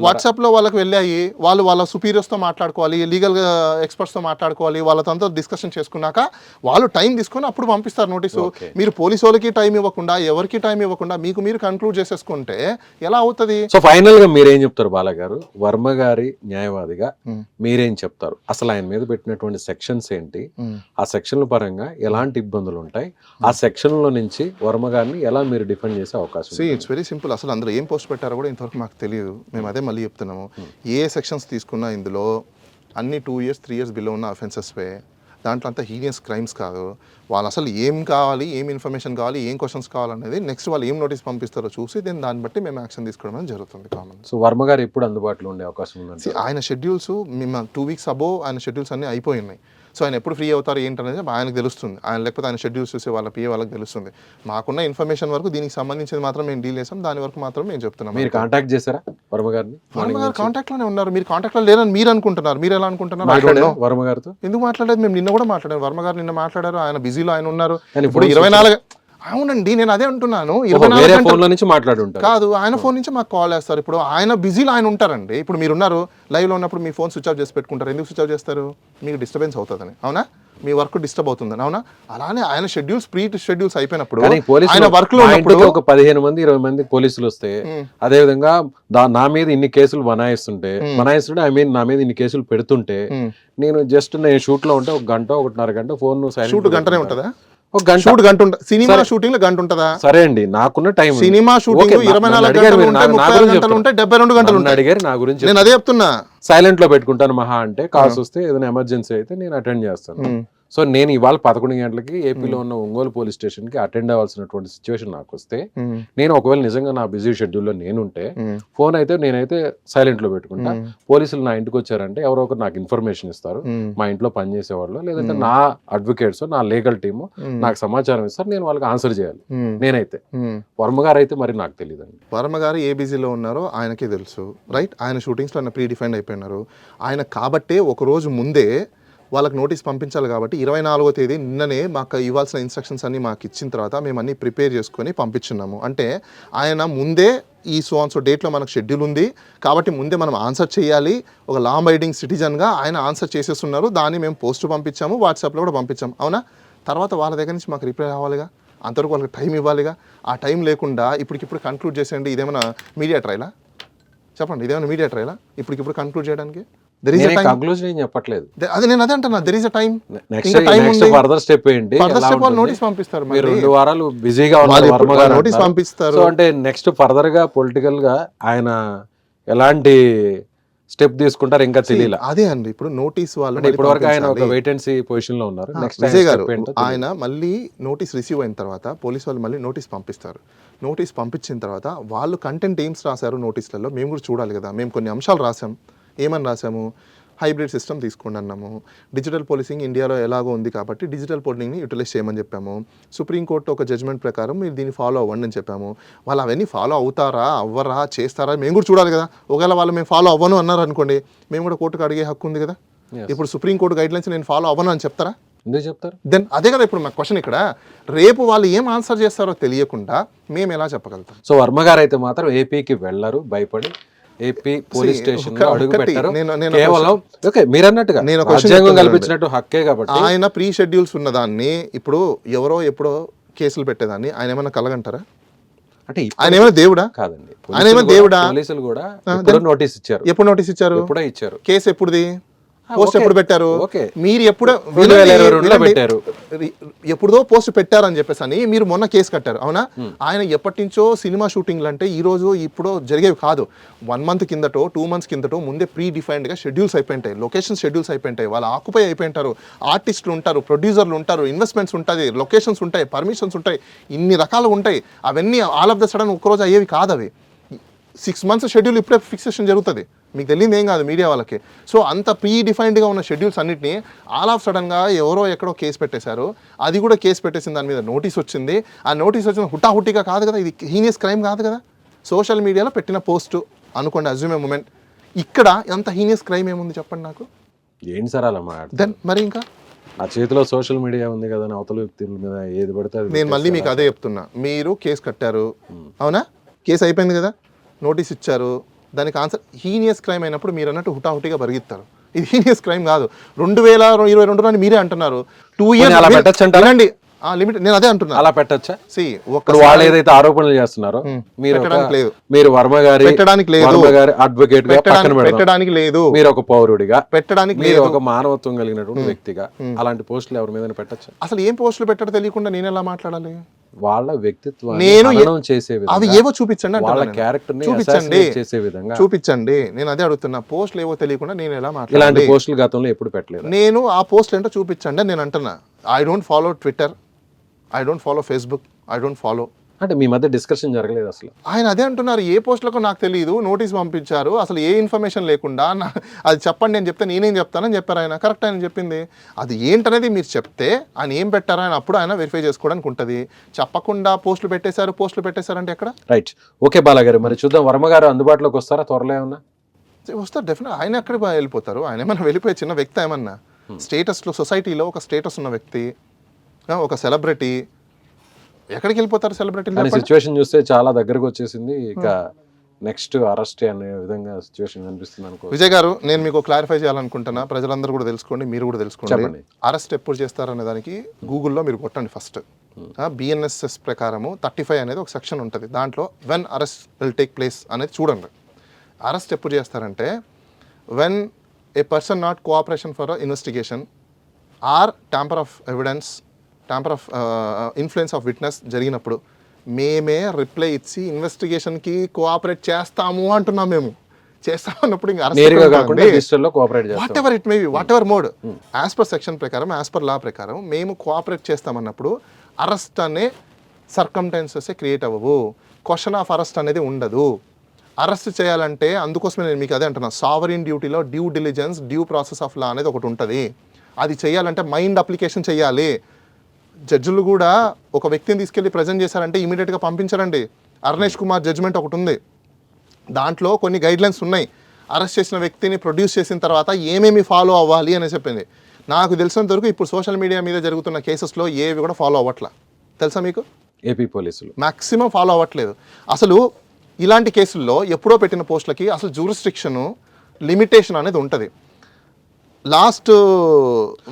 వాట్సాప్ లో వాళ్ళకి వెళ్ళాయి, వాళ్ళ సుపీరియర్స్ తో మాట్లాడుకోవాలి, లీగల్ ఎక్స్పర్ట్స్ తో మాట్లాడుకోవాలి, వాళ్ళతో డిస్కషన్ చేసుకున్నాక వాళ్ళు టైం తీసుకొని అప్పుడు పంపిస్తారు నోటీసు. మీరు పోలీసు వాళ్ళకి టైం ఇవ్వకుండా, ఎవరికి టైం ఇవ్వకుండా మీరు కన్క్లూడ్ చేసేసుకుంటే ఎలా అవుతుంది? సో ఫైనల్ గా మీరేం చెప్తారు బాలా గారు, వర్మ గారి న్యాయవాదిగా మీరేం చెప్తారు? అసలు ఆయన మీద పెట్టినటువంటి సెక్షన్స్ ఏంటి, ఆ సెక్షన్ల పరంగా ఎలాంటి ఇబ్బందులు ఉంటాయి, ఆ సెక్షన్ లో నుంచి వర్మ గారిని ఎలా మీరు డిఫెండ్ చేసే అవకాశం? It's very simple. అసలు అందులో ఏం పోస్ట్ పెట్టారో కూడా ఇంతవరకు మాకు తెలియదు. మేము అదే మళ్ళీ చెప్తున్నాము, ఏ సెక్షన్స్ తీసుకున్నా ఇందులో అన్ని 2 years 3 years బిలో ఉన్న అఫెన్సెస్వే. దాంట్లో అంతా హీనియస్ క్రైమ్స్ కాదు. వాళ్ళు అసలు ఏం కావాలి, ఏం ఇన్ఫర్మేషన్ కావాలి, ఏం క్వశ్చన్స్ కావాలనేది నెక్స్ట్ వాళ్ళు ఏం నోటీస్ పంపిస్తారో చూసి దాన్ని బట్టి మేము యాక్షన్ తీసుకోవడం జరుగుతుంది. కామన్. సో వర్మ గారు ఎప్పుడు అందుబాటులో ఉండే అవకాశం ఉందండి? ఆయన షెడ్యూల్స్ మేము 2 weeks అబోవ్ ఆయన షెడ్యూల్స్ అన్నీ అయిపోయినాయి. సో ఆయన ఎప్పుడు ఫ్రీ అవుతారు ఏంటనేది ఆయనకు తెలుస్తుంది. ఆయన లేకపోతే ఆయన షెడ్యూల్స్ చూసి వాళ్ళ పిఏ వాళ్ళకి తెలుస్తుంది. మాకున్న ఇన్ఫర్మేషన్ వరకు దీనికి సంబంధించింది మాత్రం మేము డీల్ చేసాం, దాని వరకు మాత్రం మేము చెప్తున్నాం. మీరు కాంటాక్ట్ చేశారా వర్మ గారిని? వర్మ గారు కాంటాక్ట్ లోనే ఉన్నారు. మీరు కాంటాక్ట్ లో లేరని మీరు అనుకుంటున్నారు. మీరు ఎలా అనుకుంటున్నారు? వర్మ గారితో ఎందుకు మాట్లాడలేదు? మేము నిన్న కూడా మాట్లాడారు. వర్మ గారు నిన్న మాట్లాడారు. ఆయన బిజీలో ఆయన ఉన్నారు. ఇప్పుడు 24. అవునండి, నేను అదే అంటున్నాను. 24 ఫోన్ నుంచి మాట్లాడుంటారు కాదు, ఆయన ఫోన్ నుంచి మాకు కాల్ చేస్తారు. ఇప్పుడు ఆయన బిజీలో ఆయన ఉంటారండి. ఇప్పుడు మీరు ఉన్నారు లైవ్ లో ఉన్నప్పుడు మీ ఫోన్ స్విచ్ ఆఫ్ చేసి పెట్టుకుంటారు. ఎందుకు స్విచ్ ఆఫ్ చేస్తారు? మీకు డిస్టర్బెన్స్ అవుతుందని, అవునా? మీ వర్క్ డిస్టర్బ్ అవుతుందని, అవునా? అలానే ఆయన షెడ్యూల్స్ ప్రీ షెడ్యూల్స్ అయిపోయినప్పుడు ఆయన వర్క్ లో ఒక 15 మంది 20 మంది పోలీసులు వస్తే, అదే విధంగా నా మీద ఇన్ని కేసులు బనాయిస్తుంటే ఐ మీన్ నా మీద ఇన్ని కేసులు పెడుతుంటే, నేను జస్ట్ నేను షూట్ లో ఉంటే 1 గంట 1.5 గంట ఫోన్ షూట్ గంటనే ఉంటుందా? గంట సినిమా షూటింగ్ లో గంట ఉంటుందా? సరే అండి, నాకున్న టైం సినిమా షూటింగ్ 24 గంటలు ఉంటాయి, 36 గంటలు ఉంటాయి, 72 గంటలు ఉంటాయి. అడిగారు నా గురించి, నేను అదే చెప్తున్నా. సైలెంట్ లో పెట్టుకుంటాను మహా అంటే, కాల్స్ వస్తే ఏదైనా ఎమర్జెన్సీ అయితే నేను అటెండ్ చేస్తాను. సో నేను ఇవాళ 11 గంటలకి ఏపీలో ఉన్న ఒంగోలు పోలీస్ స్టేషన్ కి అటెండ్ అవ్వాల్సినటువంటి సిచ్యువేషన్ నాకు వస్తే, నేను ఒకవేళ నిజంగా నా బిజీ షెడ్యూల్లో నేనుంటే ఫోన్ అయితే నేనైతే సైలెంట్ లో పెట్టుకుంటా. పోలీసులు నా ఇంటికి వచ్చారంటే ఎవరో ఒకరు నాకు ఇన్ఫర్మేషన్ ఇస్తారు, మా ఇంట్లో పనిచేసేవాళ్ళు లేదంటే నా అడ్వకేట్స్ నా లీగల్ టీము నాకు సమాచారం ఇస్తారు, నేను వాళ్ళకి ఆన్సర్ చేయాలి. నేనైతే వర్మ గారు అయితే మరి నాకు తెలియదండి. వర్మ గారు ఏ బిజీలో ఉన్నారో ఆయనకే తెలుసు, రైట్? ఆయన షూటింగ్స్ లో ఆయన ప్రీ డిఫైన్డ్ అయిపోయినారు. ఆయన కాబట్టే ఒక రోజు ముందే వాళ్ళకి నోటీస్ పంపించాలి కాబట్టి 24వ తేదీ నిన్ననే మాకు ఇవ్వాల్సిన ఇన్స్ట్రక్షన్స్ అన్ని మాకు ఇచ్చిన తర్వాత మేము అన్ని ప్రిపేర్ చేసుకొని పంపించున్నాము. అంటే ఆయన ముందే ఈ సో డేట్లో మనకు షెడ్యూల్ ఉంది కాబట్టి ముందే మనం ఆన్సర్ చేయాలి. ఒక లా అబైడింగ్ సిటిజన్గా ఆయన ఆన్సర్ చేసేస్తున్నారు. దాన్ని మేము పోస్ట్ పంపించాము, వాట్సాప్లో కూడా పంపించాము, అవునా? తర్వాత వాళ్ళ దగ్గర నుంచి మాకు రిప్లై రావాలిగా, అంతవరకు వాళ్ళకి టైం ఇవ్వాలిగా. ఆ టైం లేకుండా ఇప్పటికిప్పుడు కన్క్లూడ్ చేసేయండి. ఇదేమైనా మీడియా ట్రైలా? చెప్పండి, ఇదేమైనా మీడియా ట్రైలా ఇప్పటికిప్పుడు కన్క్లూడ్ చేయడానికి? చెప్పట్లేదు. అదే నేను అదే అంటున్నా, there is a time. Further step ఏంటి? నోటీస్ పంపిస్తారు, మీరు 2 వారాలు బిజీగా నోటీస్ పంపిస్తారు. అంటే నెక్స్ట్ ఫర్దర్ గా పొలిటికల్ గా ఆయన ఎలాంటి స్టెప్ తీసుకుంటారు ఇంకా తెలియదు. అదే అండి, ఇప్పుడు నోటీస్ వాళ్ళు ఇప్పటి వరకు ఆయన ఒక వెయిట్ అండ్ సీ పొజిషన్ లో ఉన్నారు. విజయ్ గారు, ఆయన మళ్ళీ నోటీస్ రిసీవ్ అయిన తర్వాత పోలీస్ వాళ్ళు మళ్ళీ నోటీస్ పంపిస్తారు. నోటీస్ పంపించిన తర్వాత వాళ్ళు కంటెంట్ ఏమ్స్ రాశారు నోటీసులలో మేము కూడా చూడాలి కదా. మేము కొన్ని అంశాలు రాసాం. ఏమని రాసాము? హైబ్రిడ్ సిస్టమ్ తీసుకోండి అన్నాము. డిజిటల్ పోలీసింగ్ ఇండియాలో ఎలాగో ఉంది కాబట్టి డిజిటల్ పోలింగ్ని యూటిలైజ్ చేయమని చెప్పాము. సుప్రీంకోర్టు ఒక జడ్జ్మెంట్ ప్రకారం మీరు దీన్ని ఫాలో అవ్వండి అని చెప్పాము. వాళ్ళు అవన్నీ ఫాలో అవుతారా అవ్వరా చేస్తారా మేము కూడా చూడాలి కదా. ఒకవేళ వాళ్ళు మేము ఫాలో అవ్వను అన్నారు అనుకోండి, మేము కూడా కోర్టుకు అడిగే హక్కు ఉంది కదా. ఇప్పుడు సుప్రీంకోర్టు గైడ్లైన్స్ నేను ఫాలో అవ్వను అని చెప్తారా? ఎందుకు చెప్తారు? దెన్ అదే కదా ఇప్పుడు మా క్వశ్చన్ ఇక్కడ. రేపు వాళ్ళు ఏం ఆన్సర్ చేస్తారో తెలియకుండా మేము ఎలా చెప్పగలుగుతాం? సో వర్మ గారు అయితే మాత్రం ఏపీకి వెళ్ళరు, భయపడి ఏపీ పోలీస్ స్టేషన్ లో అడుగు పెట్టారు. కేవలం మీరు అన్నట్టుగా రాజ్యాంగం కల్పించినట్టు హక్కే కాబట్టి ఆయన ప్రీ షెడ్యూల్స్ ఉన్నదాన్ని ఇప్పుడు ఎవరో ఎప్పుడో కేసులు పెట్టేదాన్ని ఆయన ఏమన్నా కలగంటారా? అంటే ఆయన ఏమైనా దేవుడా? కాదండి, ఆయన ఏమైనా దేవుడా? పోలీసులు కూడా ఎప్పుడో నోటీస్ ఇచ్చారు. ఎప్పుడు నోటీస్ ఇచ్చారు? ఎప్పుడో ఇచ్చారు. కేసు ఎప్పుడుది? పోస్ట్ ఎప్పుడు పెట్టారు? మీరు ఎప్పుడు 2022లో పెట్టారు. ఎప్పుడుదో పోస్ట్ పెట్టారని చెప్పేసి అని మీరు మొన్న కేసు కట్టారు, అవునా? ఆయన ఎప్పటి నుంచో సినిమా షూటింగ్లు అంటే ఈ రోజు ఇప్పుడు జరిగేవి కాదు. 1 month కిందటో 2 months కిందటో ముందే ప్రీ డిఫైన్డ్గా షెడ్యూల్స్ అయిపోయింటాయి, లొకేషన్ షెడ్యూల్స్ అయిపోయింటాయి, వాళ్ళు ఆక్యుపై అయిపోయింటారు, ఆర్టిస్టులు ఉంటారు, ప్రొడ్యూసర్లు ఉంటారు, ఇన్వెస్ట్మెంట్స్ ఉంటుంది, లొకేషన్స్ ఉంటాయి, పర్మిషన్స్ ఉంటాయి, ఇన్ని రకాలు ఉంటాయి. అవన్నీ ఆల్ ఆఫ్ ద సడన్ ఒక్కరోజు అయ్యేవి కాదు. అవి 6 months షెడ్యూల్ ఇప్పుడే ఫిక్సేషన్ జరుగుతుంది. మీకు తెలియదు ఏం కాదు మీడియా వాళ్ళకి. సో అంత ప్రీ డిఫైన్డ్గా ఉన్న షెడ్యూల్స్ అన్నింటినీ ఆల్ ఆఫ్ సడన్గా ఎవరో ఎక్కడో కేసు పెట్టేశారు. అది కూడా కేసు పెట్టేసిన దాని మీద నోటీస్ వచ్చింది. ఆ నోటీస్ వచ్చిన హుటాహుటిగా కాదు కదా, ఇది హీనియస్ క్రైమ్ కాదు కదా. సోషల్ మీడియాలో పెట్టిన పోస్టు అనుకోండి, అజ్యూమ్ ఏ మూమెంట్. ఇక్కడ ఎంత హీనియస్ క్రైమ్ ఏముంది చెప్పండి నాకు? ఏంటి సార్ అలా మాట? దెన్ మరి ఇంకా నా చేతిలో సోషల్ మీడియా ఉంది కదా, అవతల వ్యక్తుల మీద ఏది పడితే నేను మళ్ళీ మీకు అదే చెప్తున్నా. మీరు కేసు కట్టారు, అవునా? కేసు అయిపోయింది కదా, నోటీస్ ఇచ్చారు, దానికి ఆన్సర్ హీనియస్ క్రైమ్ అయినప్పుడు మీరు అన్నట్టు హుటాహుటిగా పరిగెత్తారు. ఇది హీనియస్ క్రైమ్ కాదు. 2022 అని మీరే అంటున్నారు. 2 years అండి లిమిట్. నేను అదే అంటున్నా, అలా పెట్టచ్చా? వాళ్ళు ఏదైతే ఆరోపణలు చేస్తున్నారో మీరు వర్మ గారి పెట్టడానికి లేదు, అడ్వకేట్ పెట్టడానికి లేదు, మీరు ఒక పౌరుడిగా పెట్టడానికి మీరు ఒక మానవత్వం కలిగినటువంటి వ్యక్తిగా అలాంటి పోస్టులు ఎవరి మీద పెట్టచ్చా? అసలు ఏం పోస్టులు పెట్టడం తెలియకుండా నేను ఎలా మాట్లాడాలి? వాళ్ళ వ్యక్తిత్వం చేసే అవి ఏవో చూపించండి, వాళ్ళ క్యారెక్టర్ చూపించండి, చేసే విధంగా చూపించండి. నేను అదే అడుగుతున్నా, పోస్టులు ఏవో తెలియకుండా నేను ఎలా మాట్లాడాలి? ఇలాంటి పోస్టులు గతంలో ఎప్పుడు పెట్టలేదు. నేను ఆ పోస్టులు ఏంటో చూపించండి అని నేను అంటున్నా. I don't follow Twitter, I don't follow Facebook, I don't follow. అంటే మీ మధ్య డిస్కషన్ జరగలేదు అసలు? ఆయన అదే అంటున్నారు, ఏ పోస్టులకు నాకు తెలియదు, నోటీస్ పంపించారు, అసలు ఏ ఇన్ఫర్మేషన్ లేకుండా అది చెప్పండి అని చెప్తే నేనేం చెప్తానని చెప్పారు ఆయన. కరెక్ట్ ఆయన చెప్పింది. అది ఏంటనేది మీరు చెప్తే ఆయన ఏం పెట్టారో ఆయన అప్పుడు ఆయన వెరిఫై చేసుకోవడానికి ఉంటుంది. చెప్పకుండా పోస్టులు పెట్టేశారంటే ఎక్కడ? రైట్, ఓకే బాలగారు, మరి చూద్దాం వర్మ గారు అందుబాటులోకి వస్తారా త్వరలో? ఏమన్నా వస్తారు డెఫినెట్. ఆయన ఎక్కడ వెళ్ళిపోతారు? ఆయన ఏమన్నా వెళ్ళిపోయే చిన్న వ్యక్తి ఏమన్నా? స్టేటస్లో సొసైటీలో ఒక స్టేటస్ ఉన్న వ్యక్తి, ఒక సెలబ్రిటీ, ఎక్కడికి వెళ్ళిపోతారు సెలబ్రిటీ? సిచ్యువేషన్ చూస్తే చాలా దగ్గరకు వచ్చేసింది, ఇక నెక్స్ట్ అరెస్ట్ అనే విధంగా సిచ్యువేషన్ కనిపిస్తుంది అనుకో. విజయ్ గారు, నేను మీకు క్లారిఫై చేయాలనుకుంటున్నా, ప్రజలందరూ కూడా తెలుసుకోండి, మీరు కూడా తెలుసుకోండి. అరెస్ట్ ఎప్పుడు చేస్తారనే దానికి గూగుల్లో మీరు కొట్టండి ఫస్ట్. బిఎన్ఎస్ఎస్ ప్రకారము 35 అనేది ఒక సెక్షన్ ఉంటుంది, దాంట్లో when arrest will take place అనేది చూడండి. అరెస్ట్ ఎప్పుడు చేస్తారంటే when a person not cooperation for investigation or tamper of evidence, tamper of influence of witness జరిగినప్పుడు మేమే రిప్లై ఇచ్చి ఇన్వెస్టిగేషన్కి కోఆపరేట్ చేస్తాము అంటున్నాం. మేము చేస్తామన్నప్పుడు ఇంకా what ever it may be, what ever mode, as per section ప్రకారం, యాజ్ పర్ లా ప్రకారం మేము కోఆపరేట్ చేస్తామన్నప్పుడు అరెస్ట్ అనే సర్కమ్టెన్సెస్ క్రియేట్ అవ్వవు, క్వశ్చన్ ఆఫ్ అరెస్ట్ అనేది ఉండదు. అరెస్ట్ చేయాలంటే అందుకోసమే నేను మీకు అదే అంటున్నా, సావరిన్ డ్యూటీలో due diligence, due process of లా అనేది ఒకటి ఉంటుంది. అది చేయాలంటే మైండ్ అప్లికేషన్ చేయాలి. జడ్జిలు కూడా ఒక వ్యక్తిని తీసుకెళ్ళి ప్రజెంట్ చేశారంటే ఇమీడియట్గా పంపించారండి. అరుణేష్ కుమార్ జడ్జిమెంట్ ఒకటి ఉంది, దాంట్లో కొన్ని గైడ్లైన్స్ ఉన్నాయి. అరెస్ట్ చేసిన వ్యక్తిని ప్రొడ్యూస్ చేసిన తర్వాత ఏమేమి ఫాలో అవ్వాలి అని చెప్పింది. నాకు తెలిసినంత వరకు ఇప్పుడు సోషల్ మీడియా మీద జరుగుతున్న కేసెస్లో ఏవి కూడా ఫాలో అవ్వట్లా. తెలుసా మీకు? ఏపీ పోలీసులు మ్యాక్సిమం ఫాలో అవ్వట్లేదు. అసలు ఇలాంటి కేసుల్లో ఎప్పుడో పెట్టిన పోస్టులకి అసలు జ్యూరిస్డిక్షను లిమిటేషన్ అనేది ఉంటుంది. లాస్ట్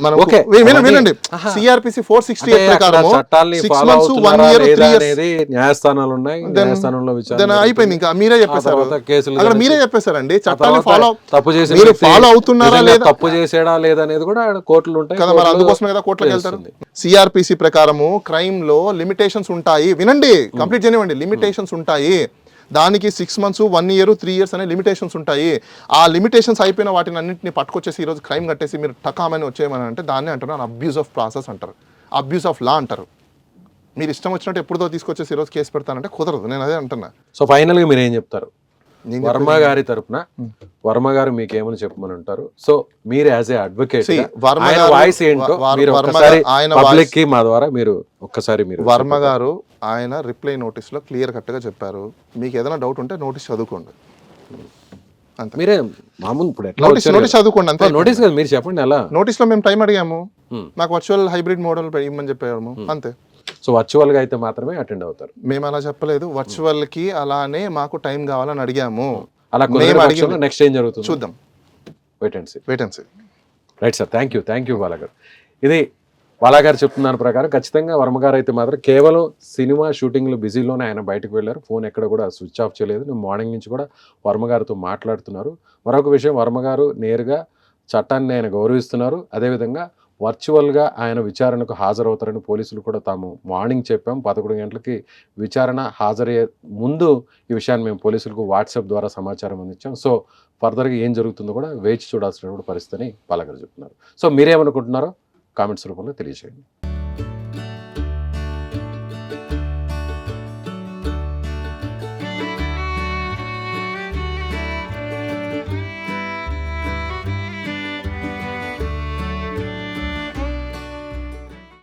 మనం వినండి, సిఆర్పిసి 468 ప్రకారం 6 months 1 year 3 years న్యాయస్థానాలు ఉన్నాయి, న్యాయస్థానంలో విచారణ అయిపోయింది. ఇంకా మీరే చెప్పేశారు, అక్కడ మీరే చెప్పేశారండి, చట్టాన్ని తప్పు చేసి మీరు ఫాలో అవుతున్నారా లేదా, తప్పు చేసేడా లేదా అనేది కూడా కోర్టులు ఉంటాయి కదా, మరి అందుకోసమే కదా కోర్టులకు వెళ్తారు. సిఆర్పిసి ప్రకారము క్రైమ్ లో లిమిటేషన్స్ ఉంటాయి. వినండి, కంప్లీట్ చేయనివ్వండి. లిమిటేషన్స్ ఉంటాయి, దానికి 6 months 1 year 3 years అనే లిమిటేషన్స్ ఉంటాయి. ఆ లిమిటేషన్స్ అయిపోయిన వాటిని అన్నింటినీ పట్టుకొచ్చేసి ఈరోజు క్రైమ్ కట్టేసి మీరు టకామని వచ్చేయమని అంటే దాన్ని అంటున్నారు అబ్యూస్ ఆఫ్ ప్రాసెస్ అంటారు, అబ్యూస్ ఆఫ్ లా అంటారు. మీరు ఇష్టం వచ్చినట్టు ఎప్పుడుదో తీసుకొచ్చేసి ఈరోజు కేసు పెడతానంటే కుదరదు. నేను అదే అంటున్నా. సో ఫైనల్గా మీరు ఏం చెప్తారు వర్మ గారి తరపున? వర్మ గారు మీకు ఏమని చెప్పమని ఉంటారు? సో మీరు యాజ్ ఏ అడ్వకేట్ వాయిస్ ఏంటో మీరు పబ్లిక్ కి మా ద్వారా మీరు ఒక్కసారి మీరు వర్మ గారు ఆయన రిప్లై నోటీస్లో క్లియర్ కట్గా చెప్పారు, మీకు ఏదైనా డౌట్ ఉంటే నోటీస్ చదువుకోండి అంతే. మీరే మామూలు ఇప్పుడు నోటీస్ చదువుకోండి అంతే. నోటీస్ కదా మీరు చెప్పండి. అలా నోటీస్లో మేము టైం అడిగాము, నాకు వర్చువల్ హైబ్రిడ్ మోడల్ ఇవ్వమని చెప్పాము అంతే. సో వర్చువల్ గా అయితే మాత్రమే అటెండ్ అవుతారు. మేము అలా చెప్పలేదు, వర్చువల్ కి అలానే మాకు టైం కావాలని అడిగాము. అలా నెక్స్ట్ ఏం జరుగుతుంది చూద్దాం. Wait and see. Wait and see. Right sir, thank you Bala garu. ఇది బాలాగారు చెప్తున్న దాని ప్రకారం ఖచ్చితంగా వర్మగారు అయితే మాత్రం కేవలం సినిమా షూటింగ్లు బిజీలోనే ఆయన బయటకు వెళ్ళారు. ఫోన్ ఎక్కడ కూడా స్విచ్ ఆఫ్ చేయలేదు. నేను మార్నింగ్ నుంచి కూడా వర్మగారితో మాట్లాడుతున్నారు. మరొక విషయం, వర్మగారు నేరుగా చట్టాన్ని ఆయన గౌరవిస్తున్నారు. అదేవిధంగా వర్చువల్గా ఆయన విచారణకు హాజరవుతారని పోలీసులు కూడా తాము మార్నింగ్ చెప్పాం. 11 గంటలకి విచారణ హాజరయ్యే ముందు ఈ విషయాన్ని మేము పోలీసులకు వాట్సాప్ ద్వారా సమాచారం అందించాం. సో ఫర్దర్గా ఏం జరుగుతుందో కూడా వేచి చూడాల్సినటువంటి పరిస్థితిని బాలాగారు చెప్తున్నారు. సో మీరేమనుకుంటున్నారో కామెంట్స్ రూపంలో తెలియజేయండి.